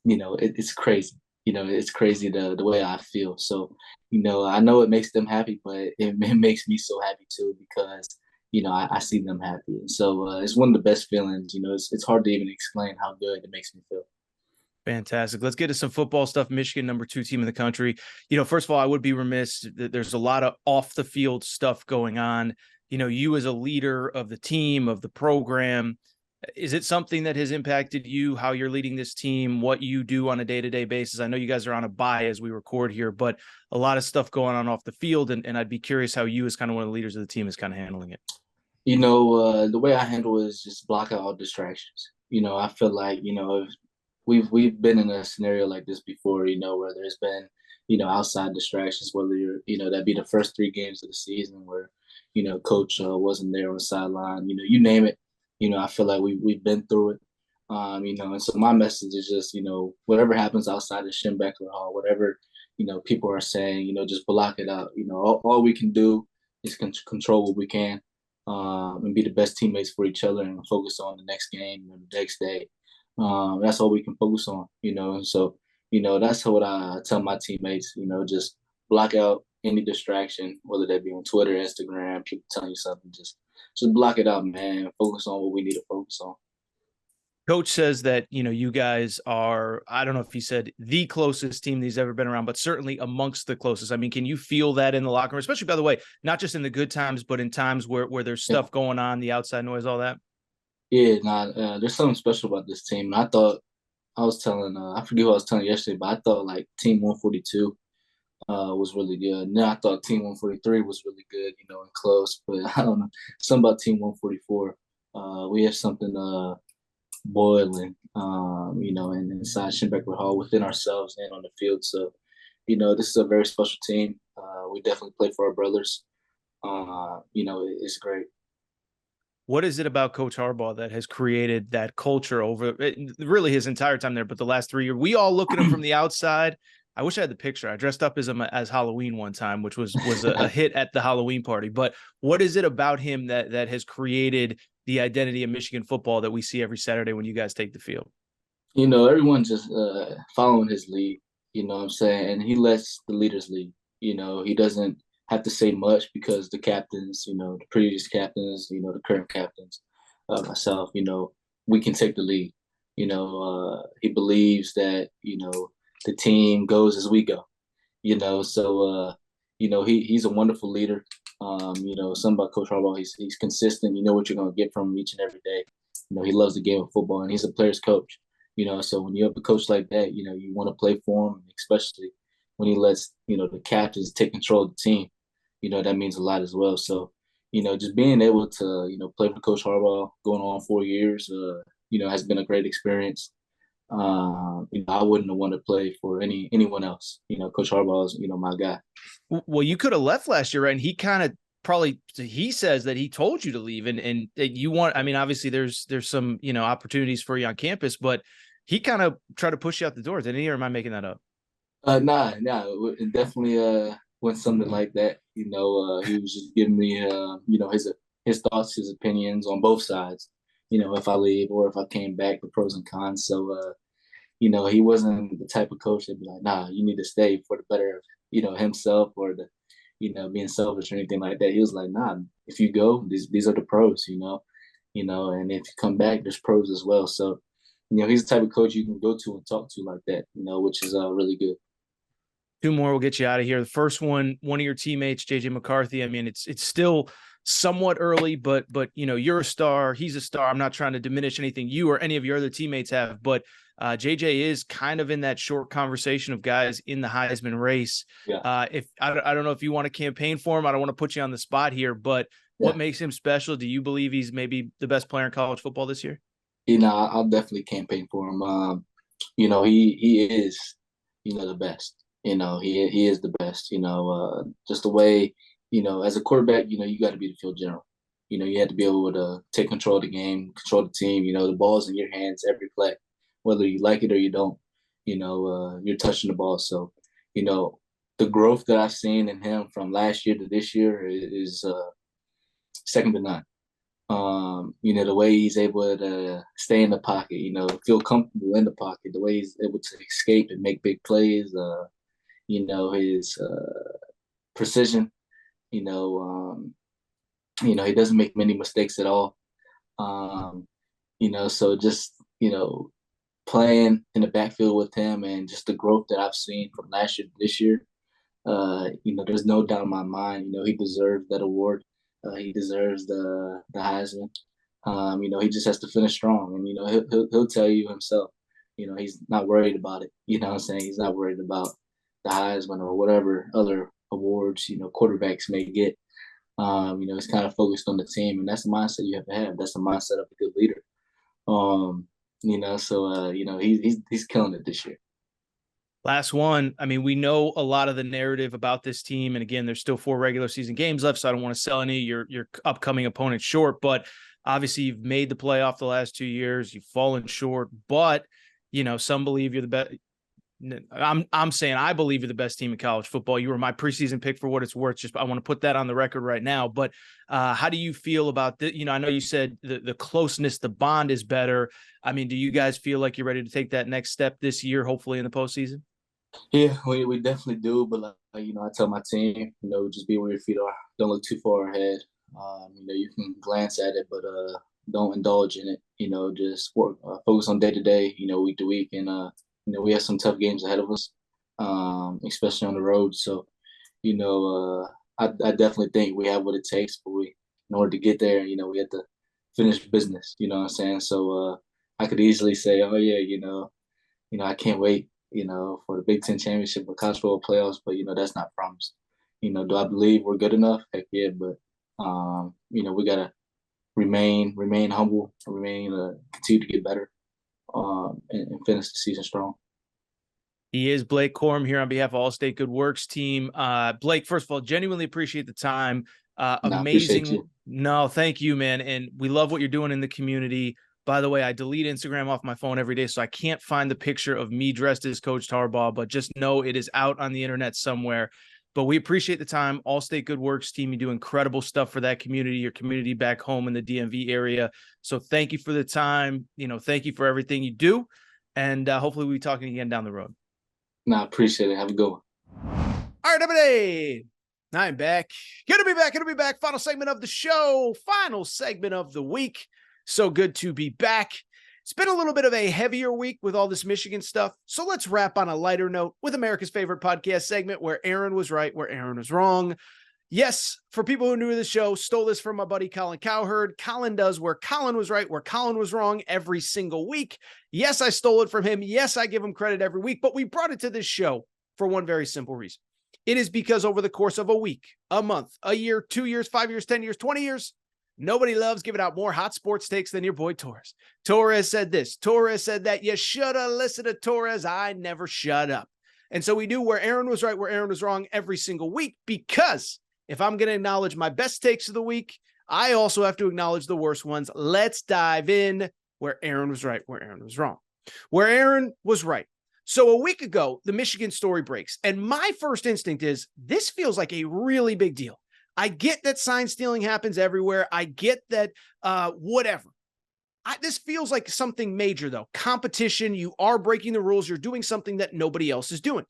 it's crazy. It's crazy the way I feel. So, I know it makes them happy, but it makes me so happy too because, I see them happy. And so it's one of the best feelings. It's hard to even explain how good it makes me feel. Fantastic. Let's get to some football stuff. Michigan, #2 team in the country. First of all, I would be remiss that there's a lot of off the field stuff going on. You as a leader of the team, of the program, is it something that has impacted you, how you're leading this team, what you do on a day-to-day basis? I know you guys are on a bye as we record here, but a lot of stuff going on off the field. And I'd be curious how you as kind of one of the leaders of the team is kind of handling it. The way I handle it is just block out all distractions. I feel like, if we've been in a scenario like this before, where there's been, outside distractions, whether that'd be the first 3 games of the season where, coach wasn't there on the sideline, you name it. I feel like we've been through it. And so my message is just, whatever happens outside the Schembeckler Hall, whatever, people are saying, just block it out. All we can do is control what we can, and be the best teammates for each other and focus on the next game and the next day. That's all we can focus on, And so, that's what I tell my teammates, just block out any distraction, whether that be on Twitter, Instagram, people telling you something, just block it out, man. Focus on what we need to focus on. Coach says that, you guys are, I don't know if he said the closest team that he's ever been around, but certainly amongst the closest. I mean, can you feel that in the locker room, especially, by the way, not just in the good times, but in times where there's stuff going on, the outside noise, all that? Yeah, there's something special about this team. I thought I was telling, I forget who I was telling yesterday, but I thought like Team 142 was really good. Now I thought Team 143 was really good, and close, but I don't know. Something about Team 144. We have something boiling, and inside Schembeckler Hall within ourselves and on the field. So, this is a very special team. We definitely play for our brothers. It's great. What is it about Coach Harbaugh that has created that culture over really his entire time there, but the last 3 years? We all look at him from the outside. I wish I had the picture. I dressed up as him as Halloween one time, which was a hit at the Halloween party. But what is it about him that has created the identity of Michigan football that we see every Saturday when you guys take the field? Everyone just following his lead, you know what I'm saying? And he lets the leaders lead. He doesn't have to say much because the captains, the previous captains, the current captains, myself, we can take the lead. He believes that, the team goes as we go, so, he's a wonderful leader. Something about Coach Harbaugh, he's consistent. You know what you're going to get from him each and every day. He loves the game of football and he's a player's coach. So when you have a coach like that, you want to play for him, especially when he lets, the captains take control of the team. That means a lot as well. So, just being able to, play for Coach Harbaugh going on 4 years, has been a great experience. I wouldn't have wanted to play for anyone else. Coach Harbaugh is, my guy. Well, you could have left last year, right? And he kind of he says that he told you to leave and you want, I mean, obviously there's some, opportunities for you on campus, but he kind of tried to push you out the door, didn't he? Or am I making that up? Nah, definitely. when something like that. He was just giving me, his thoughts, his opinions on both sides. If I leave or if I came back, the pros and cons. So, he wasn't the type of coach that'd be like, nah, you need to stay for the better of, himself or being selfish or anything like that. He was like, nah, if you go, these are the pros, and if you come back, there's pros as well. So, he's the type of coach you can go to and talk to like that, which is really good. Two more will get you out of here. The first one of your teammates, JJ McCarthy. I mean, it's still somewhat early, but you're a star. He's a star. I'm not trying to diminish anything you or any of your other teammates have, but JJ is kind of in that short conversation of guys in the Heisman race. Yeah. If I don't know if you want to campaign for him, I don't want to put you on the spot here, but what makes him special? Do you believe he's maybe the best player in college football this year? I'll definitely campaign for him. He is, the best. He is the best. Just the way, as a quarterback, you got to be the field general. You have to be able to take control of the game, control the team. The ball's in your hands every play, whether you like it or you don't. You're touching the ball. So, the growth that I've seen in him from last year to this year is second to none. The way he's able to stay in the pocket, feel comfortable in the pocket, the way he's able to escape and make big plays, his precision, he doesn't make many mistakes at all. So just, playing in the backfield with him and just the growth that I've seen from last year to this year, there's no doubt in my mind, he deserves that award. He deserves the Heisman. He just has to finish strong, and he'll tell you himself. He's not worried about it. You know what I'm saying? He's not worried about the Heisman or whatever other awards quarterbacks may get. He's kind of focused on the team, and that's the mindset you have to have. That's the mindset of a good leader. He's killing it this year. Last one. I mean, we know a lot of the narrative about this team. And again, there's still 4 regular season games left, so I don't want to sell any of your upcoming opponents short. But obviously, you've made the playoff the last 2 years. You've fallen short. But, some believe you're the best. I'm saying I believe you're the best team in college football. You were my preseason pick for what it's worth. Just I want to put that on the record right now. But how do you feel about this? I know you said the closeness, the bond is better. I mean, do you guys feel like you're ready to take that next step this year, hopefully in the postseason? Yeah, we definitely do. But I tell my team, just be where your feet are. Don't look too far ahead. You can glance at it, but don't indulge in it. Just work, focus on day to day. Week to week, and we have some tough games ahead of us, especially on the road. So, I definitely think we have what it takes, but in order to get there, we have to finish business. You know what I'm saying? So, I could easily say, oh yeah, I can't wait, for the Big Ten championship or college football playoffs, but that's not promised. Do I believe we're good enough? Heck yeah, but we gotta remain humble, continue to get better, and finish the season strong. He is Blake Corum here on behalf of All State Good Works team. Blake, first of all, genuinely appreciate the time. Amazing. No, thank you, man. And we love what you're doing in the community. By the way, I delete Instagram off my phone every day, so I can't find the picture of me dressed as Coach Harbaugh, but just know it is out on the internet somewhere. But we appreciate the time. All State Good Works team, you do incredible stuff for that community, your community back home in the DMV area. So thank you for the time. Thank you for everything you do. And hopefully we'll be talking again down the road. I appreciate it. Have a good one. All right, everybody. I'm back. Gonna be back. Final segment of the show. Final segment of the week. So good to be back. It's been a little bit of a heavier week with all this Michigan stuff. So let's wrap on a lighter note with America's favorite podcast segment where Aaron was right, where Aaron was wrong. Yes, for people who are new to the show, stole this from my buddy Colin Cowherd. Colin does where Colin was right, where Colin was wrong every single week. Yes, I stole it from him. Yes, I give him credit every week, but we brought it to this show for one very simple reason. It is because over the course of a week, a month, a year, 2 years, 5 years, 10 years, 20 years, nobody loves giving out more hot sports takes than your boy Torres. Torres said this. Torres said that. You should have listened to Torres. I never shut up. And so we do where Aaron was right, where Aaron was wrong every single week, because if I'm going to acknowledge my best takes of the week, I also have to acknowledge the worst ones. Let's dive in where Aaron was right, where Aaron was wrong. Where Aaron was right. So a week ago, the Michigan story breaks, and my first instinct is this feels like a really big deal. I get that sign stealing happens everywhere. I get that whatever. This feels like something major, though. Competition, you are breaking the rules. You're doing something that nobody else is doing.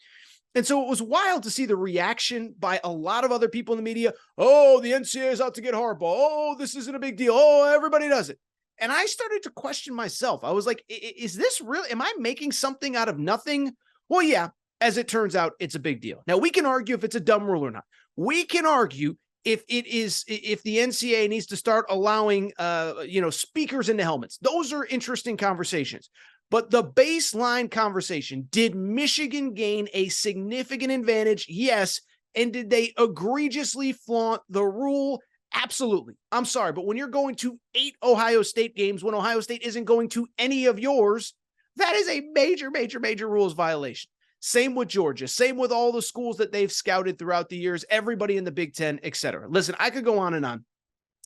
And so it was wild to see the reaction by a lot of other people in the media. Oh, the NCAA is out to get Harbaugh. Oh, this isn't a big deal. Oh, everybody does it. And I started to question myself. I was like, is this really, am I making something out of nothing? Well, yeah, as it turns out, it's a big deal. Now, we can argue if it's a dumb rule or not. We can argue if the NCAA needs to start allowing, speakers into helmets. Those are interesting conversations. But the baseline conversation, did Michigan gain a significant advantage? Yes. And did they egregiously flaunt the rule? Absolutely. I'm sorry, but when you're going to 8 Ohio State games, when Ohio State isn't going to any of yours, that is a major, major, major rules violation. Same with Georgia. Same with all the schools that they've scouted throughout the years, everybody in the Big Ten, et cetera. Listen, I could go on and on,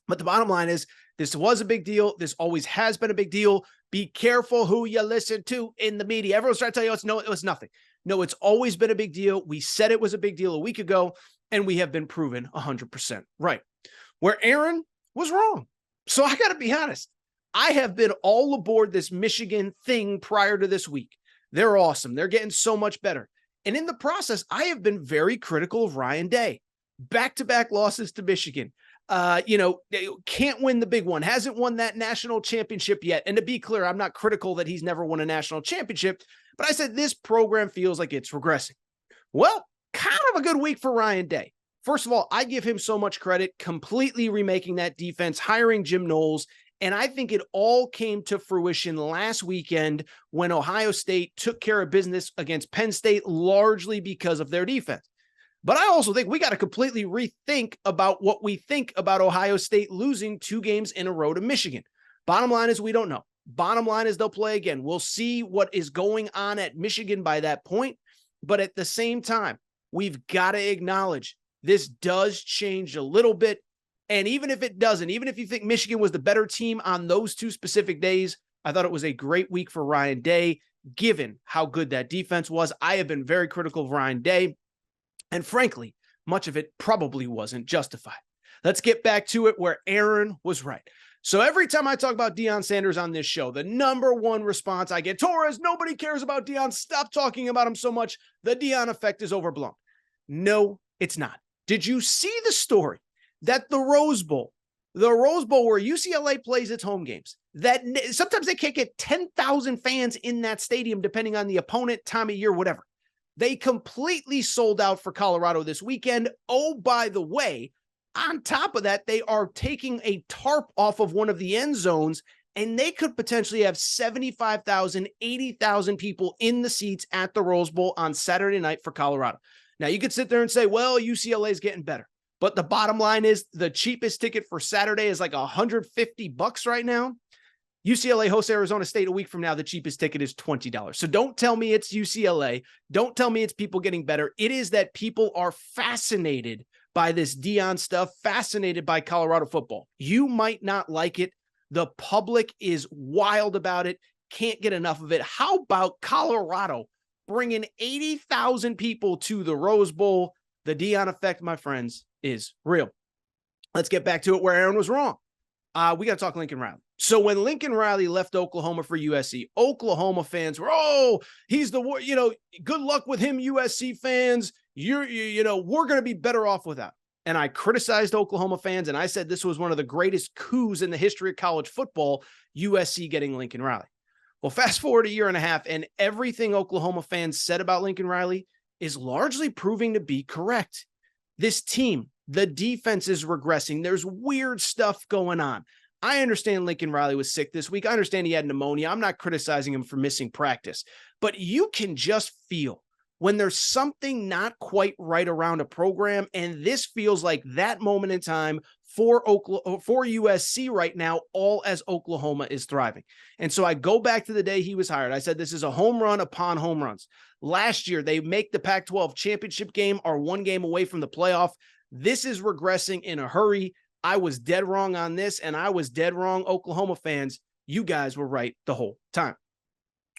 but the bottom line is this was a big deal. This always has been a big deal. Be careful who you listen to in the media. Everyone's trying to tell you it was nothing. No, it's always been a big deal. We said it was a big deal a week ago, and we have been proven 100% right. Where Aaron was wrong. So I got to be honest. I have been all aboard this Michigan thing prior to this week. They're awesome. They're getting so much better. And in the process, I have been very critical of Ryan Day. Back-to-back losses to Michigan. Can't win the big one. Hasn't won that national championship yet. And to be clear, I'm not critical that he's never won a national championship, but I said this program feels like it's regressing. Well, kind of a good week for Ryan Day. First of all, I give him so much credit, completely remaking that defense, hiring Jim Knowles, and I think it all came to fruition last weekend when Ohio State took care of business against Penn State, largely because of their defense. But I also think we got to completely rethink about what we think about Ohio State losing 2 games in a row to Michigan. Bottom line is we don't know. Bottom line is they'll play again. We'll see what is going on at Michigan by that point. But at the same time, we've got to acknowledge this does change a little bit. And even if it doesn't, even if you think Michigan was the better team on those 2 specific days, I thought it was a great week for Ryan Day, given how good that defense was. I have been very critical of Ryan Day. And frankly, much of it probably wasn't justified. Let's get back to it where Aaron was right. So every time I talk about Deion Sanders on this show, the number one response I get, Torres, nobody cares about Deion. Stop talking about him so much. The Deion effect is overblown. No, it's not. Did you see the story that the Rose Bowl where UCLA plays its home games, that sometimes they can't get 10,000 fans in that stadium, depending on the opponent, time of year, whatever. They completely sold out for Colorado this weekend. Oh, by the way, on top of that, they are taking a tarp off of one of the end zones, and they could potentially have 75,000, 80,000 people in the seats at the Rose Bowl on Saturday night for Colorado. Now, you could sit there and say, well, UCLA is getting better. But the bottom line is the cheapest ticket for Saturday is like $150 right now. UCLA hosts Arizona State a week from now. The cheapest ticket is $20. So don't tell me it's UCLA. Don't tell me it's people getting better. It is that people are fascinated by this Deion stuff, fascinated by Colorado football. You might not like it. The public is wild about it. Can't get enough of it. How about Colorado bringing 80,000 people to the Rose Bowl? The Deion effect, my friends, is real. Let's get back to it where Aaron was wrong. We got to talk Lincoln Riley. So when Lincoln Riley left Oklahoma for USC, Oklahoma fans were, he's the, good luck with him, USC fans. We're going to be better off without. And I criticized Oklahoma fans, and I said this was one of the greatest coups in the history of college football, USC getting Lincoln Riley. Well, fast forward a year and a half, and everything Oklahoma fans said about Lincoln Riley is largely proving to be correct. This team, the defense is regressing. There's weird stuff going on. I understand Lincoln Riley was sick this week. I understand he had pneumonia. I'm not criticizing him for missing practice, but you can just feel when there's something not quite right around a program, and this feels like that moment in time for USC right now, all as Oklahoma is thriving. And so I go back to the day he was hired. I said, this is a home run upon home runs. Last year, they make the Pac-12 championship game, are 1 game away from the playoff. This is regressing in a hurry. I was dead wrong on this, and I was dead wrong, Oklahoma fans. You guys were right the whole time.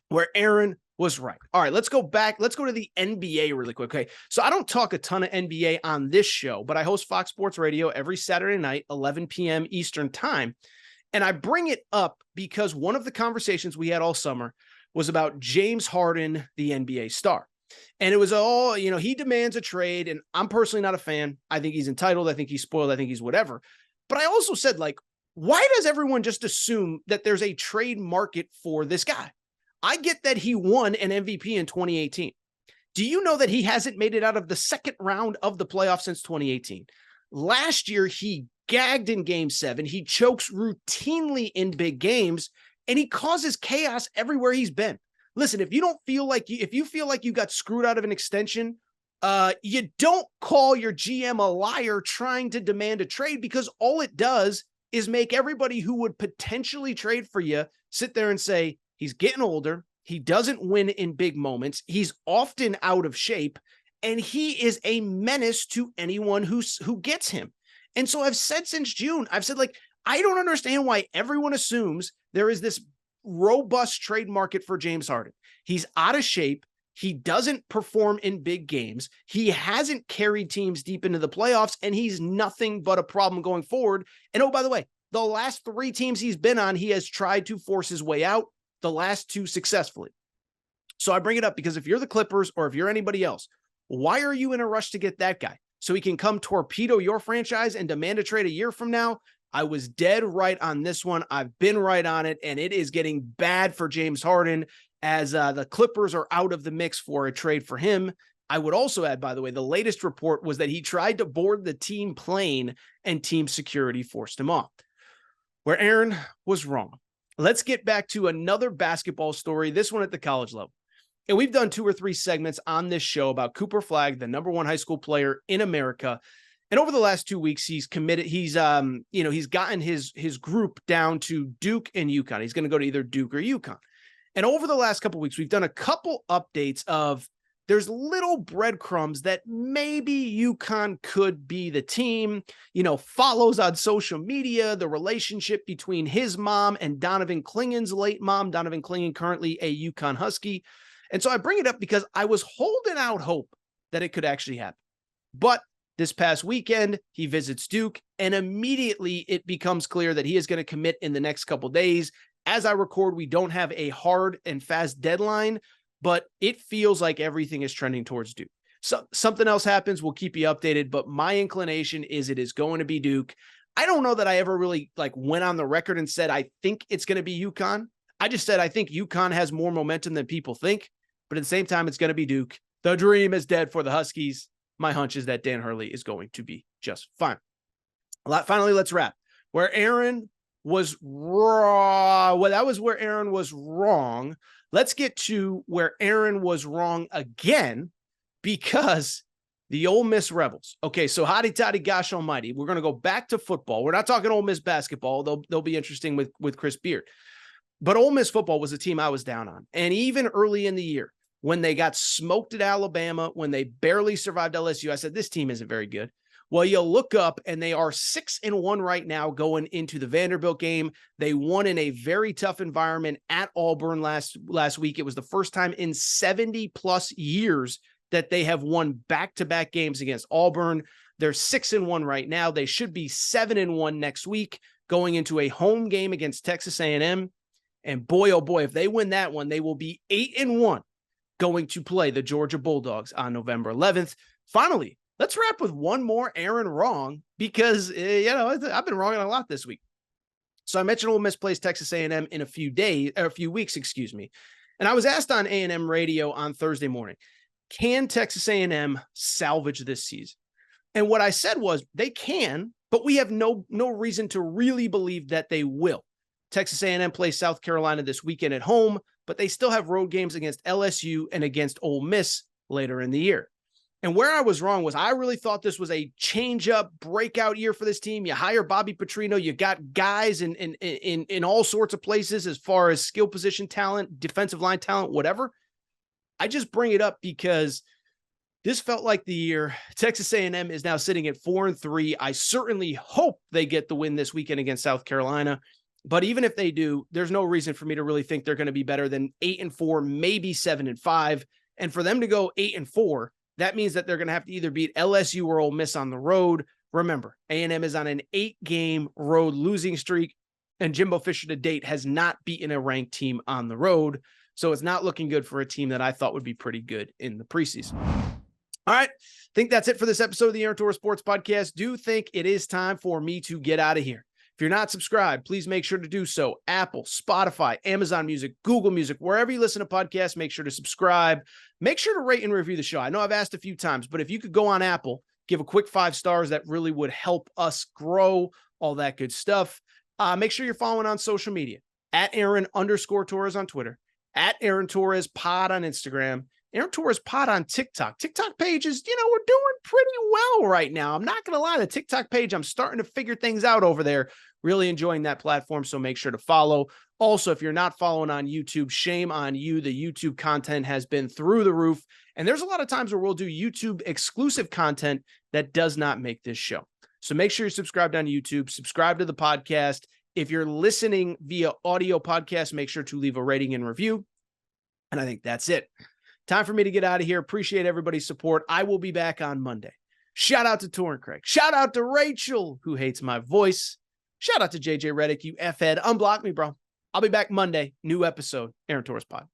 Where Aaron was right. All right, let's go back. Let's go to the NBA really quick. Okay. So I don't talk a ton of NBA on this show, but I host Fox Sports Radio every Saturday night, 11 p.m. Eastern time. And I bring it up because one of the conversations we had all summer was about James Harden, the NBA star. And it was all, he demands a trade. And I'm personally not a fan. I think he's entitled. I think he's spoiled. I think he's whatever. But I also said, why does everyone just assume that there's a trade market for this guy? I get that he won an MVP in 2018. Do you know that he hasn't made it out of the second round of the playoffs since 2018? Last year, he gagged in game 7. He chokes routinely in big games, and he causes chaos everywhere he's been. Listen, if you feel like you got screwed out of an extension, you don't call your GM a liar trying to demand a trade, because all it does is make everybody who would potentially trade for you sit there and say, he's getting older. He doesn't win in big moments. He's often out of shape, and he is a menace to anyone who gets him. And so I've said since June, I don't understand why everyone assumes there is this robust trade market for James Harden. He's out of shape. He doesn't perform in big games. He hasn't carried teams deep into the playoffs, and he's nothing but a problem going forward. And oh, by the way, the last 3 teams he's been on, he has tried to force his way out, the last 2 successfully. So I bring it up because if you're the Clippers or if you're anybody else, why are you in a rush to get that guy? So he can come torpedo your franchise and demand a trade a year from now? I was dead right on this one. I've been right on it, and it is getting bad for James Harden as the Clippers are out of the mix for a trade for him. I would also add, by the way, the latest report was that he tried to board the team plane and team security forced him off. Where Aaron was wrong. Let's get back to another basketball story, this one at the college level. And we've done 2 or 3 segments on this show about Cooper Flagg, the #1 high school player in America. And over the last 2 weeks, he's committed. He's gotten his group down to Duke and UConn. He's going to go to either Duke or UConn. And over the last couple of weeks, we've done a couple updates of there's little breadcrumbs that maybe UConn could be the team, follows on social media, the relationship between his mom and Donovan Klingen's late mom, Donovan Klingen, currently a UConn Husky. And so I bring it up because I was holding out hope that it could actually happen. But this past weekend, he visits Duke, and immediately it becomes clear that he is going to commit in the next couple of days. As I record, we don't have a hard and fast deadline, but it feels like everything is trending towards Duke. So something else happens, we'll keep you updated, but my inclination is it is going to be Duke. I don't know that I ever really went on the record and said, I think it's going to be UConn. I just said, I think UConn has more momentum than people think, but at the same time, it's going to be Duke. The dream is dead for the Huskies. My hunch is that Dan Hurley is going to be just fine. Finally, let's wrap. Where Aaron was wrong. Well, that was where Aaron was wrong. Let's get to where Aaron was wrong again, because the Ole Miss Rebels. Okay, so hotty toddy, gosh almighty. We're going to go back to football. We're not talking Ole Miss basketball. They'll be interesting with Chris Beard. But Ole Miss football was a team I was down on. And even early in the year, when they got smoked at Alabama, when they barely survived LSU, I said, this team isn't very good. Well, you look up and they are 6-1 right now going into the Vanderbilt game. They won in a very tough environment at Auburn last week. It was the first time in 70 plus years that they have won back-to-back games against Auburn. They're 6-1 right now. They should be 7-1 next week going into a home game against Texas A&M. And boy, oh boy, if they win that one, they will be 8-1 going to play the Georgia Bulldogs on November 11th. Finally, let's wrap with one more Aaron wrong, because, I've been wrong on a lot this week. So I mentioned Ole Miss plays Texas A&M in a few weeks, And I was asked on A&M radio on Thursday morning, can Texas A&M salvage this season? And what I said was they can, but we have no reason to really believe that they will. Texas A&M plays South Carolina this weekend at home, but they still have road games against LSU and against Ole Miss later in the year. And where I was wrong was I really thought this was a change-up breakout year for this team. You hire Bobby Petrino. You got guys in all sorts of places as far as skill position talent, defensive line talent, whatever. I just bring it up because this felt like the year. Texas A&M is now sitting at 4-3. I certainly hope they get the win this weekend against South Carolina. But even if they do, there's no reason for me to really think they're going to be better than 8-4, maybe 7-5. And for them to go 8-4, that means that they're going to have to either beat LSU or Ole Miss on the road. Remember, A&M is on an 8-game road losing streak, and Jimbo Fisher to date has not beaten a ranked team on the road. So it's not looking good for a team that I thought would be pretty good in the preseason. All right. I think that's it for this episode of the Aaron Torres Sports Podcast. Do think it is time for me to get out of here. If you're not subscribed, please make sure to do so. Apple, Spotify, Amazon Music, Google Music, wherever you listen to podcasts, make sure to subscribe. Make sure to rate and review the show. I know I've asked a few times, but if you could go on Apple, give a quick 5 stars, that really would help us grow, all that good stuff. Make sure you're following on social media at Aaron_Torres on Twitter, at Aaron Torres Pod on Instagram, Aaron Torres Pod on TikTok. TikTok page is, we're doing pretty well right now. I'm not going to lie, the TikTok page, I'm starting to figure things out over there. Really enjoying that platform, so make sure to follow. Also, if you're not following on YouTube, shame on you. The YouTube content has been through the roof, and there's a lot of times where we'll do YouTube exclusive content that does not make this show. So make sure you're subscribed on YouTube, subscribe to the podcast. If you're listening via audio podcast, make sure to leave a rating and review. And I think that's it. Time for me to get out of here. Appreciate everybody's support. I will be back on Monday. Shout out to Torrin Craig. Shout out to Rachel, who hates my voice. Shout out to JJ Redick, you F-head. Unblock me, bro. I'll be back Monday. New episode, Aaron Torres Pod.